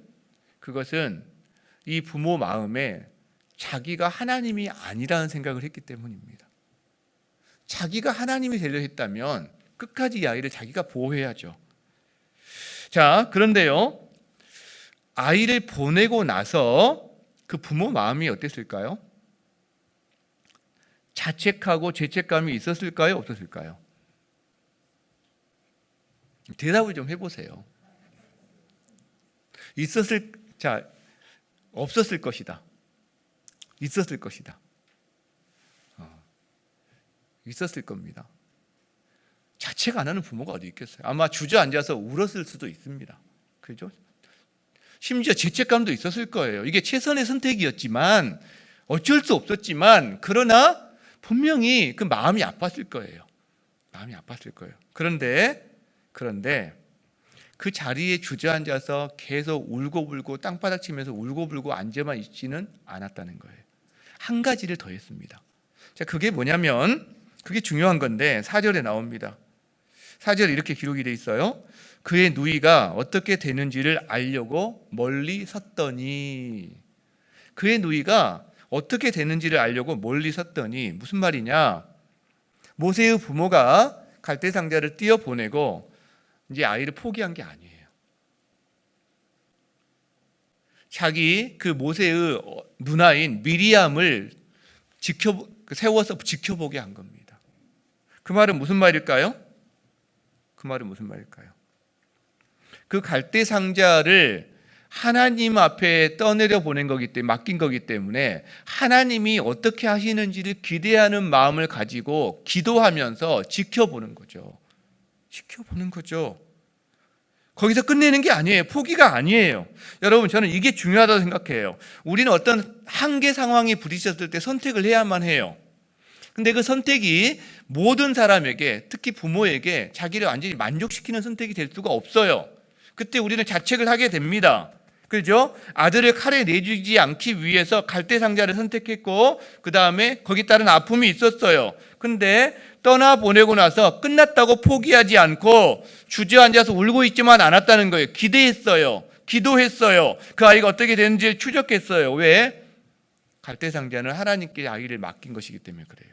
이 부모 마음에 자기가 하나님이 아니라는 생각을 했기 때문입니다. 자기가 하나님이 되려 했다면 끝까지 이 아이를 자기가 보호해야죠. 자, 그런데요, 아이를 보내고 나서 그 부모 마음이 어땠을까요? 자책하고 죄책감이 있었을까요? 없었을까요? 대답을 좀 해보세요. 없었을 것이다. 있었을 것이다. 있었을 겁니다. 자책 안 하는 부모가 어디 있겠어요? 아마 주저앉아서 울었을 수도 있습니다. 그죠? 심지어 죄책감도 있었을 거예요. 이게 최선의 선택이었지만 어쩔 수 없었지만 그러나 분명히 그 마음이 아팠을 거예요. 마음이 아팠을 거예요. 그런데 그 자리에 주저앉아서 계속 울고불고 땅바닥 치면서 울고불고 앉아만 있지는 않았다는 거예요. 한 가지를 더 했습니다. 자, 그게 뭐냐면 그게 중요한 건데 4절에 나옵니다. 4절에 이렇게 기록이 돼 있어요. 그의 누이가 어떻게 되는지를 알려고 멀리 섰더니, 그의 누이가 어떻게 되는지를 알려고 멀리 섰더니 무슨 말이냐? 모세의 부모가 갈대상자를 띄어보내고 이제 아이를 포기한 게 아니에요. 자기 그 모세의 누나인 미리암을 세워서 지켜보게 한 겁니다. 그 말은 무슨 말일까요? 그 갈대상자를 하나님 앞에 떠내려 보낸 거기 때문에, 맡긴 거기 때문에 하나님이 어떻게 하시는지를 기대하는 마음을 가지고 기도하면서 지켜보는 거죠. 거기서 끝내는 게 아니에요. 포기가 아니에요. 여러분, 저는 이게 중요하다고 생각해요. 우리는 어떤 한계 상황이 부딪혔을 때 선택을 해야만 해요. 근데 그 선택이 모든 사람에게, 특히 부모에게 자기를 완전히 만족시키는 선택이 될 수가 없어요. 그때 우리는 자책을 하게 됩니다. 그죠? 아들을 칼에 내주지 않기 위해서 갈대상자를 선택했고 그 다음에 거기 따른 아픔이 있었어요. 근데 떠나보내고 나서 끝났다고 포기하지 않고 주저앉아서 울고 있지만 않았다는 거예요. 기대했어요. 기도했어요. 그 아이가 어떻게 되는지 추적했어요. 왜? 갈대상자는 하나님께 아이를 맡긴 것이기 때문에 그래요.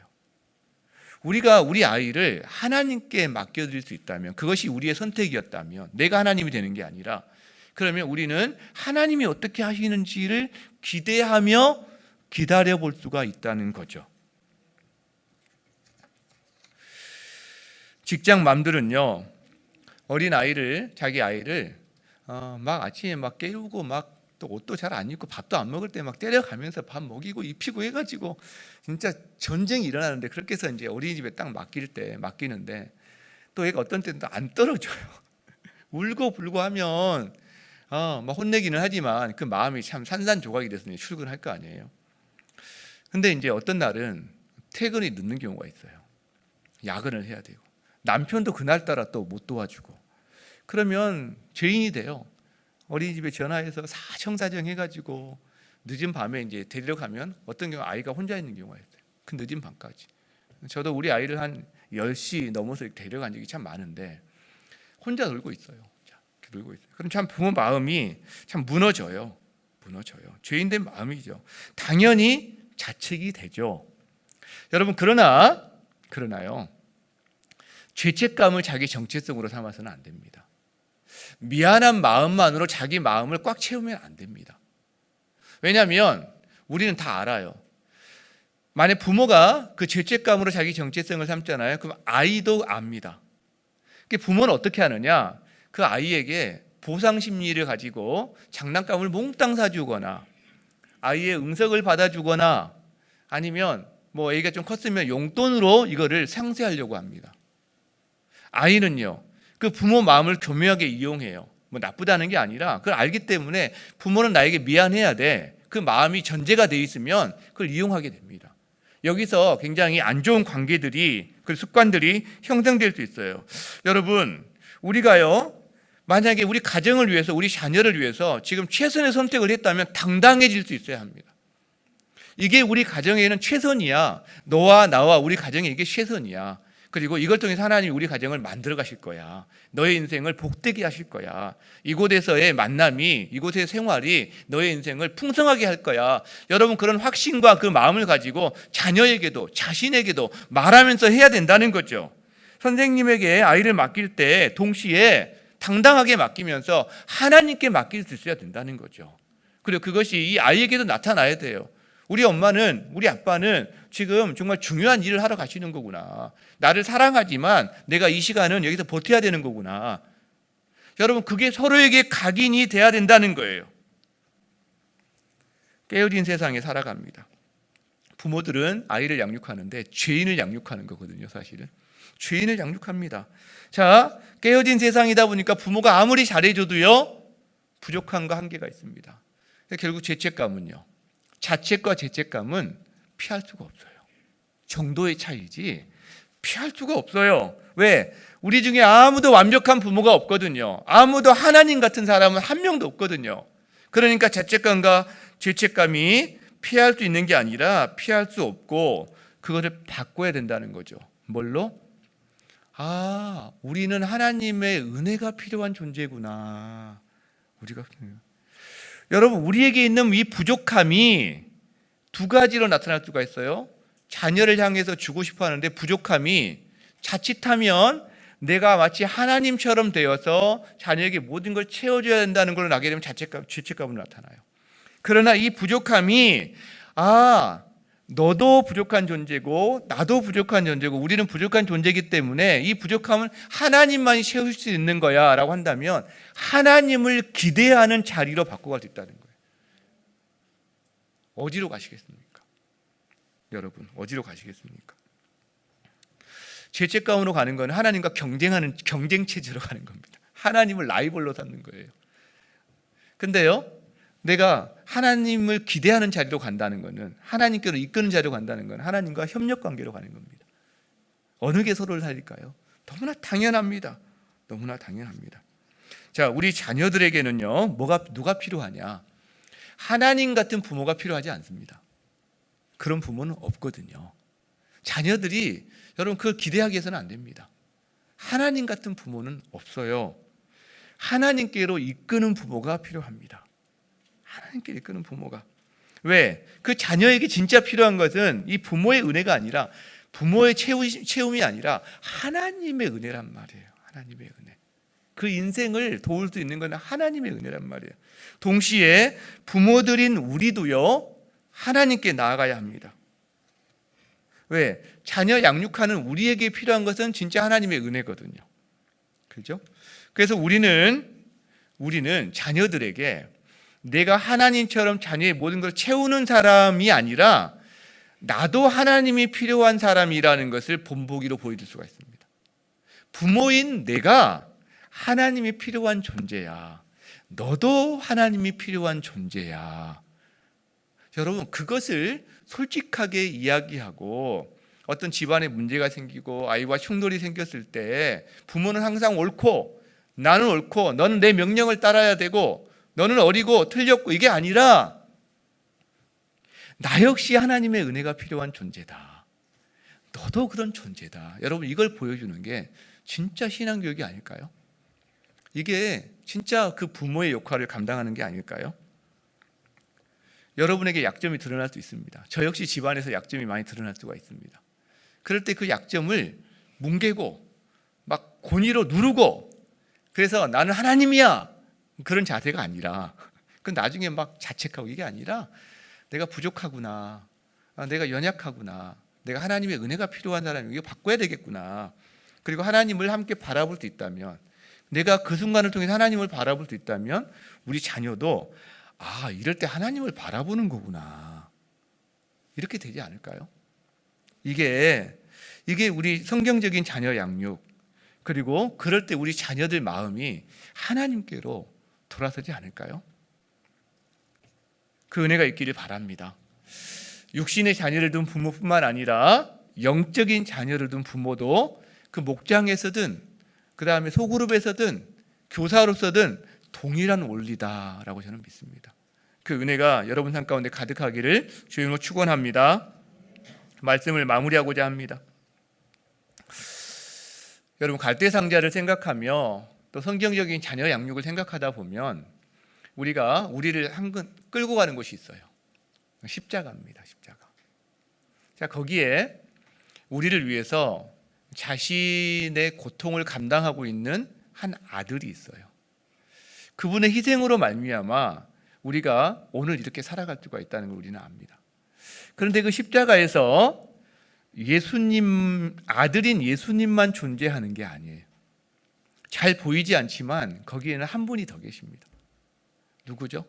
우리가 우리 아이를 하나님께 맡겨드릴 수 있다면, 그것이 우리의 선택이었다면, 내가 하나님이 되는 게 아니라, 그러면 우리는 하나님이 어떻게 하시는지를 기대하며 기다려볼 수가 있다는 거죠. 직장 맘들은요, 어린 아이를, 자기 아이를 막 아침에 막 깨우고 막 또 옷도 잘 안 입고 밥도 안 먹을 때 막 때려가면서 밥 먹이고 입히고 해가지고 진짜 전쟁이 일어나는데, 그렇게 해서 이제 어린이집에 딱 맡기는데 또 얘가 어떤 때는 또 안 떨어져요. 울고 불고 하면 막 혼내기는 하지만 그 마음이 참 산산조각이 돼서 출근할 거 아니에요. 근데 이제 어떤 날은 퇴근이 늦는 경우가 있어요. 야근을 해야 되고 남편도 그날따라 또 못 도와주고, 그러면 죄인이 돼요. 어린이집에 전화해서 사정사정 해가지고 늦은 밤에 이제 데리러 가면 어떤 경우 아이가 혼자 있는 경우가 있어요. 그 늦은 밤까지. 저도 우리 아이를 한 10시 넘어서 데려간 적이 참 많은데 혼자 놀고 있어요. 이렇게 놀고 있어요. 그럼 참 부모 마음이 참 무너져요. 죄인된 마음이죠. 당연히 자책이 되죠. 여러분 그러나요. 죄책감을 자기 정체성으로 삼아서는 안 됩니다. 미안한 마음만으로 자기 마음을 꽉 채우면 안 됩니다. 왜냐하면 우리는 다 알아요. 만약 부모가 그 죄책감으로 자기 정체성을 삼잖아요. 그럼 아이도 압니다. 부모는 어떻게 하느냐? 그 아이에게 보상 심리를 가지고 장난감을 몽땅 사주거나 아이의 응석을 받아주거나 아니면 뭐 애가 좀 컸으면 용돈으로 이거를 상쇄하려고 합니다. 아이는요, 그 부모 마음을 교묘하게 이용해요. 뭐 나쁘다는 게 아니라 그걸 알기 때문에 부모는 나에게 미안해야 돼. 그 마음이 전제가 돼 있으면 그걸 이용하게 됩니다. 여기서 굉장히 안 좋은 관계들이, 그 습관들이 형성될 수 있어요. 여러분, 우리가요, 만약에 우리 가정을 위해서, 우리 자녀를 위해서 지금 최선의 선택을 했다면 당당해질 수 있어야 합니다. 이게 우리 가정에는 최선이야. 너와 나와 우리 가정에 이게 최선이야. 그리고 이걸 통해서 하나님이 우리 가정을 만들어 가실 거야. 너의 인생을 복되게 하실 거야. 이곳에서의 만남이, 이곳의 생활이 너의 인생을 풍성하게 할 거야. 여러분, 그런 확신과 그 마음을 가지고 자녀에게도 자신에게도 말하면서 해야 된다는 거죠. 선생님에게 아이를 맡길 때 동시에 당당하게 맡기면서 하나님께 맡길 수 있어야 된다는 거죠. 그리고 그것이 이 아이에게도 나타나야 돼요. 우리 엄마는, 우리 아빠는 지금 정말 중요한 일을 하러 가시는 거구나. 나를 사랑하지만 내가 이 시간은 여기서 버텨야 되는 거구나. 여러분, 그게 서로에게 각인이 돼야 된다는 거예요. 깨어진 세상에 살아갑니다. 부모들은 아이를 양육하는데 죄인을 양육하는 거거든요, 사실은. 죄인을 양육합니다. 자, 깨어진 세상이다 보니까 부모가 아무리 잘해줘도요, 부족함과 한계가 있습니다. 결국 죄책감은요, 자책과 죄책감은 피할 수가 없어요. 정도의 차이지 피할 수가 없어요. 왜? 우리 중에 아무도 완벽한 부모가 없거든요. 아무도 하나님 같은 사람은 한 명도 없거든요. 그러니까 자책감과 죄책감이 피할 수 있는 게 아니라 피할 수 없고 그거를 바꿔야 된다는 거죠. 뭘로? 우리는 하나님의 은혜가 필요한 존재구나. 여러분, 우리에게 있는 이 부족함이 두 가지로 나타날 수가 있어요. 자녀를 향해서 주고 싶어 하는데 부족함이 자칫하면 내가 마치 하나님처럼 되어서 자녀에게 모든 걸 채워줘야 된다는 걸로 나게 되면 죄책감으로 나타나요. 그러나 이 부족함이 너도 부족한 존재고 나도 부족한 존재고 우리는 부족한 존재이기 때문에 이 부족함은 하나님만이 채울 수 있는 거야 라고 한다면 하나님을 기대하는 자리로 바꿔갈 수 있다는 거예요. 어디로 가시겠습니까? 여러분, 어디로 가시겠습니까? 죄책감으로 가는 건 하나님과 경쟁하는 경쟁체제로 가는 겁니다. 하나님을 라이벌로 삼는 거예요. 근데요, 내가 하나님을 기대하는 자리로 간다는 것은, 하나님께로 이끄는 자리로 간다는 건 하나님과 협력 관계로 가는 겁니다. 어느 게 서로를 살릴까요? 너무나 당연합니다. 너무나 당연합니다. 자, 우리 자녀들에게는요, 누가 필요하냐? 하나님 같은 부모가 필요하지 않습니다. 그런 부모는 없거든요. 자녀들이 여러분 그걸 기대하기 위해서는 안 됩니다. 하나님 같은 부모는 없어요. 하나님께로 이끄는 부모가 필요합니다. 하나님께 이끄는 부모가. 왜? 그 자녀에게 진짜 필요한 것은 이 부모의 은혜가 아니라, 부모의 채움이 아니라 하나님의 은혜란 말이에요. 하나님의 은혜. 그 인생을 도울 수 있는 것은 하나님의 은혜란 말이에요. 동시에 부모들인 우리도요, 하나님께 나아가야 합니다. 왜? 자녀 양육하는 우리에게 필요한 것은 진짜 하나님의 은혜거든요. 그렇죠? 그래서 우리는 자녀들에게 내가 하나님처럼 자녀의 모든 걸 채우는 사람이 아니라 나도 하나님이 필요한 사람이라는 것을 본보기로 보여줄 수가 있습니다. 부모인 내가 하나님이 필요한 존재야. 너도 하나님이 필요한 존재야. 여러분, 그것을 솔직하게 이야기하고 어떤 집안에 문제가 생기고 아이와 충돌이 생겼을 때 부모는 항상 옳고 나는 옳고 너는 내 명령을 따라야 되고 너는 어리고 틀렸고 이게 아니라 나 역시 하나님의 은혜가 필요한 존재다. 너도 그런 존재다. 여러분 이걸 보여주는 게 진짜 신앙교육이 아닐까요? 이게 진짜 그 부모의 역할을 감당하는 게 아닐까요? 여러분에게 약점이 드러날 수 있습니다. 저 역시 집안에서 약점이 많이 드러날 수가 있습니다. 그럴 때 그 약점을 뭉개고 막 권위로 누르고 그래서 나는 하나님이야 그런 자세가 아니라 그 나중에 막 자책하고 이게 아니라 내가 부족하구나, 내가 연약하구나, 내가 하나님의 은혜가 필요한 사람이 이거 바꿔야 되겠구나. 그리고 하나님을 함께 바라볼 수 있다면 내가 그 순간을 통해서 하나님을 바라볼 수 있다면 우리 자녀도 이럴 때 하나님을 바라보는 거구나 이렇게 되지 않을까요? 이게 우리 성경적인 자녀 양육 그리고 그럴 때 우리 자녀들 마음이 하나님께로 돌아서지 않을까요? 그 은혜가 있기를 바랍니다. 육신의 자녀를 둔 부모뿐만 아니라 영적인 자녀를 둔 부모도 그 목장에서든 그 다음에 소그룹에서든 교사로서든 동일한 원리다라고 저는 믿습니다. 그 은혜가 여러분 삶 가운데 가득하기를 주님으로 축원합니다. 말씀을 마무리하고자 합니다. 여러분 갈대상자를 생각하며 또 성경적인 자녀 양육을 생각하다 보면 우리가 우리를 끌고 가는 곳이 있어요. 십자가입니다. 십자가. 자, 거기에 우리를 위해서 자신의 고통을 감당하고 있는 한 아들이 있어요. 그분의 희생으로 말미암아 우리가 오늘 이렇게 살아갈 수가 있다는 걸 우리는 압니다. 그런데 그 십자가에서 예수님, 아들인 예수님만 존재하는 게 아니에요. 잘 보이지 않지만 거기에는 한 분이 더 계십니다. 누구죠?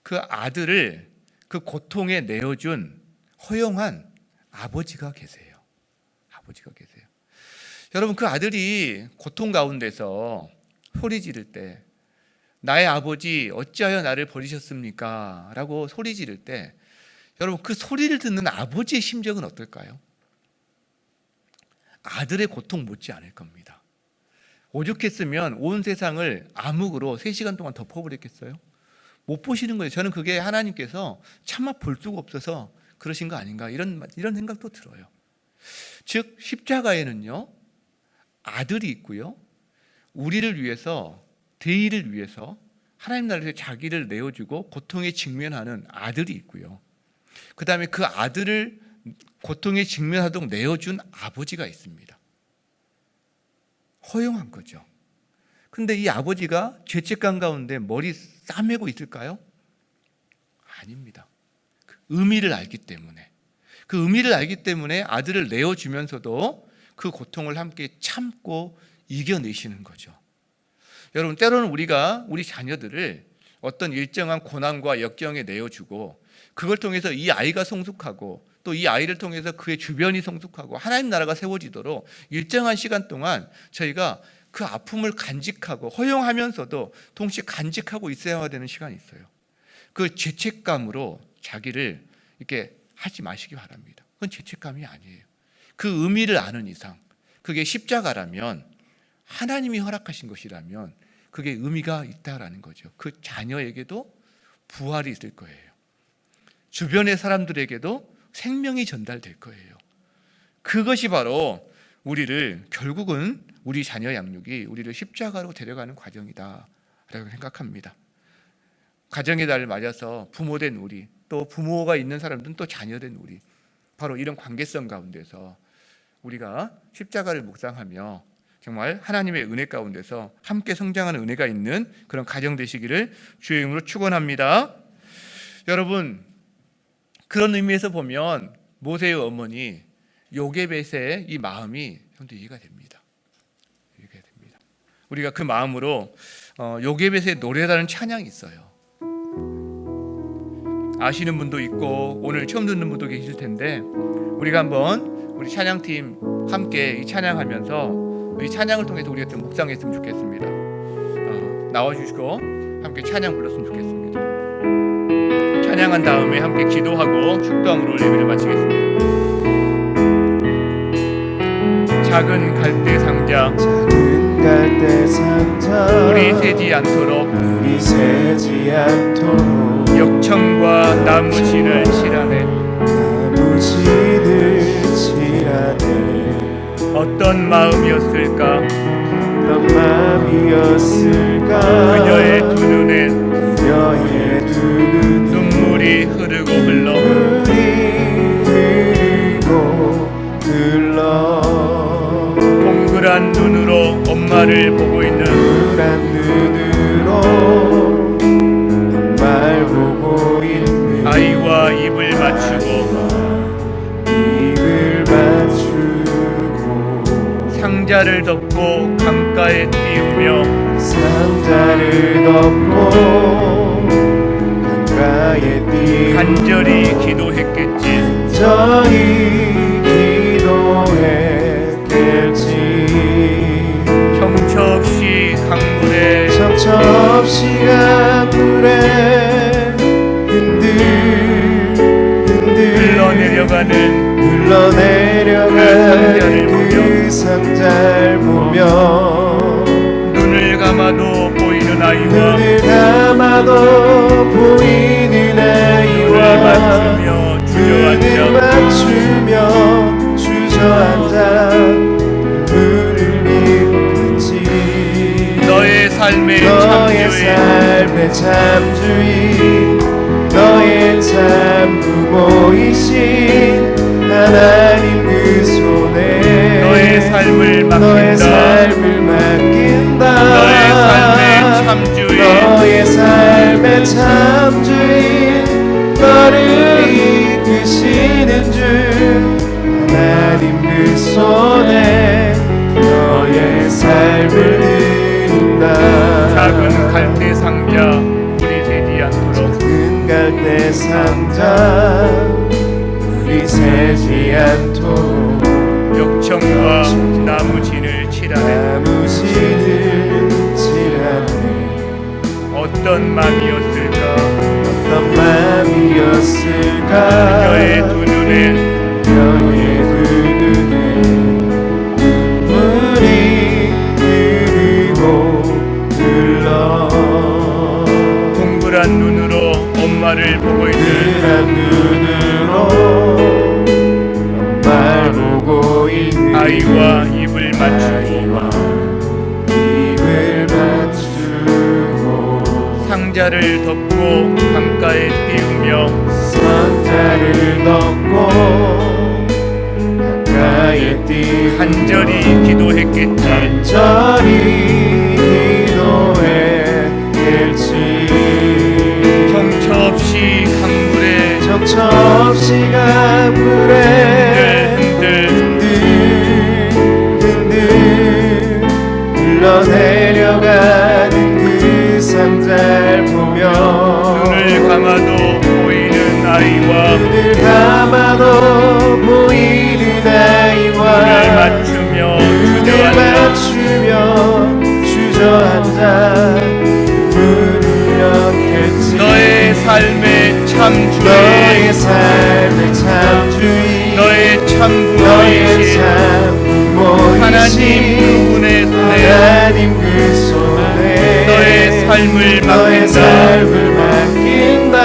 그 아들을 그 고통에 내어준 허용한 아버지가 계세요. 아버지가 계세요. 여러분 그 아들이 고통 가운데서 소리 지를 때 나의 아버지 어찌하여 나를 버리셨습니까? 라고 소리 지를 때 여러분 그 소리를 듣는 아버지의 심정은 어떨까요? 아들의 고통 못지 않을 겁니다. 오죽했으면 온 세상을 암흑으로 3시간 동안 덮어버렸겠어요? 못 보시는 거예요. 저는 그게 하나님께서 차마 볼 수가 없어서 그러신 거 아닌가 이런 생각도 들어요. 즉 십자가에는요 아들이 있고요 우리를 위해서 대의를 위해서 하나님 나라에서 자기를 내어주고 고통에 직면하는 아들이 있고요 그 다음에 그 아들을 고통에 직면하도록 내어준 아버지가 있습니다. 허용한 거죠. 근데 이 아버지가 죄책감 가운데 머리 싸매고 있을까요? 아닙니다. 그 의미를 알기 때문에 아들을 내어주면서도 그 고통을 함께 참고 이겨내시는 거죠. 여러분 때로는 우리가 우리 자녀들을 어떤 일정한 고난과 역경에 내어주고 그걸 통해서 이 아이가 성숙하고 또 이 아이를 통해서 그의 주변이 성숙하고 하나님 나라가 세워지도록 일정한 시간 동안 저희가 그 아픔을 간직하고 허용하면서도 동시에 간직하고 있어야 되는 시간이 있어요. 그 죄책감으로 자기를 이렇게 하지 마시기 바랍니다. 그건 죄책감이 아니에요. 그 의미를 아는 이상 그게 십자가라면 하나님이 허락하신 것이라면 그게 의미가 있다라는 거죠. 그 자녀에게도 부활이 있을 거예요. 주변의 사람들에게도 생명이 전달될 거예요. 그것이 바로 우리를 결국은 우리 자녀 양육이 우리를 십자가로 데려가는 과정이다 라고 생각합니다. 가정의 달을 맞아서 부모된 우리 또 부모가 있는 사람들은 또 자녀된 우리 바로 이런 관계성 가운데서 우리가 십자가를 묵상하며 정말 하나님의 은혜 가운데서 함께 성장하는 은혜가 있는 그런 가정 되시기를 주의 이름으로 축원합니다. 여러분 그런 의미에서 보면 모세의 어머니 요게벳의 이 마음이 형도 이해가 됩니다. 우리가 그 마음으로 요게벳의 노래라는 찬양이 있어요. 아시는 분도 있고 오늘 처음 듣는 분도 계실 텐데 우리가 한번 우리 찬양팀 함께 이 찬양하면서 이 찬양을 통해서 우리가 좀 묵상했으면 좋겠습니다. 나와주시고 함께 찬양 불렀으면 좋겠습니다. 찬양한 다음에 함께 기도하고 축도함으로 예배를 마치겠습니다. 작은 갈대 상자 갈대 상자 우리 새지 않도록 우리 새지 않도록 역청과 나무진을 칠하네. 나무진을 칠하네. 어떤 마음이었을까? 어떤 마음이었을까? 그녀의 두 눈엔 그녀의 두 눈에 눈물이 흐르고 흘러 눈물이 흘러 동그란 눈으로 엄마를 보고 있는 동그란 눈으로 날 보고 있는 아이와 입을 맞추고 입을 맞추고 상자를 덮고 강가에 띄우며 상자를 덮고 강가에 띄우며 간절히 기도했겠지. 간절히 기도했겠지. 정처 없이 강물에 정처 없이 강물에 흔들 흘러내려가는 흘러내려가는 그 상자를 보며 눈을 감아도 보이는 아이와 눈을 감아도 보이는 아이와 눈을 맞추며 주저앉아 눈을 읽지. 너의 삶의 참주인 너의 참 부모이신 하나님 그 손에 너의 삶을 맡긴다. 너의 삶의 참주인 너를 이끄시는 주 하나님 그 손에 너의 삶을 드린다. 작은 갈대 상자 우리 새지 않도록 작은 갈대 상자 우리 새지 않도록 역청과 나무진을 칠하네. 나무진을 칠하네. 어떤 마음이었을까? 어떤 마음이었을까? 그녀의 두 눈에 그녀의 두 눈에 눈물이 흐르고 흘러 동그란 눈으로 엄마를 보고 있는 그란 눈으로 날 보고 있는 아이와 입을 맞추고 입을 맞추고 상자를 덮고 강가에 띄우며 상자를 덮고 가까이 띄우며 간절히 기도했겠지. 간절히 기도했겠지. 정처 없이 강물에 정처 없이 강물에 흔들 흘러내려가는 그 상자를 보며 눈을 감아도 보이는 아이와 눈을 감아도 보이는 아이와 눈을 맞추며 눈을 주저앉아 맞추며 주저앉아 눈을 렸겠지. 너의 삶의 참주인 너의 삶의 참주인 너의 참 너의 부모이신 참 하나님 부모이신 그분의 손에 하나님 그 손에 너의 삶을 너의 맡긴다. 삶을 맡긴다.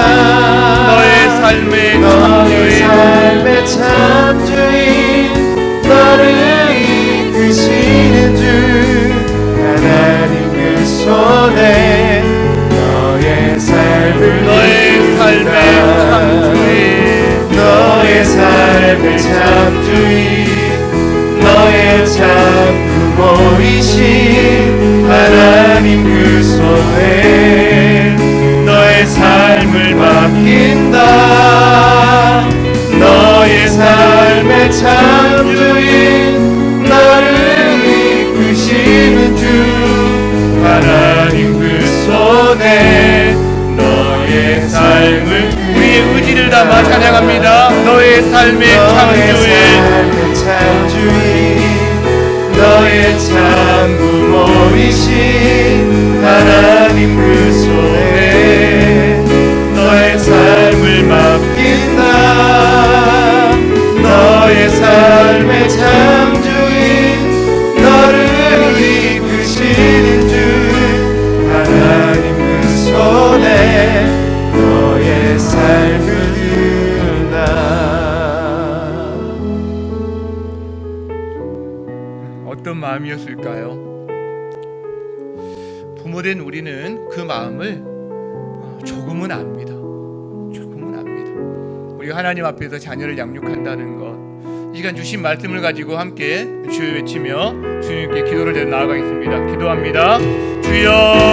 너의 삶의 너의 참주인 삶의 참주인 너를 이끄시는 주 하나님 그 손에 너의 삶을 너의 삶의 참주인 너의 삶의 참주인 너의 참 부모이신 하나님 그 손에 너의 삶을 맡긴다. 너의 삶의 참주인 너를 이끄시는 주 하나님 그 손에 너의 삶을 우리의 의지를 담아 찬양합니다. 너의 삶의 참주인 너의 참 부모이신 하나님 그 손에 너의 삶을 맡긴다. 너의 삶의 참주인 너를 이끄시 어떤 마음이었을까요? 부모된 우리는 그 마음을 조금은 압니다. 조금은 압니다. 우리가 하나님 앞에서 자녀를 양육한다는 것, 이 시간 주신 말씀을 가지고 함께 주여 외치며 주님께 기도를 드려 나아가겠습니다. 기도합니다. 주여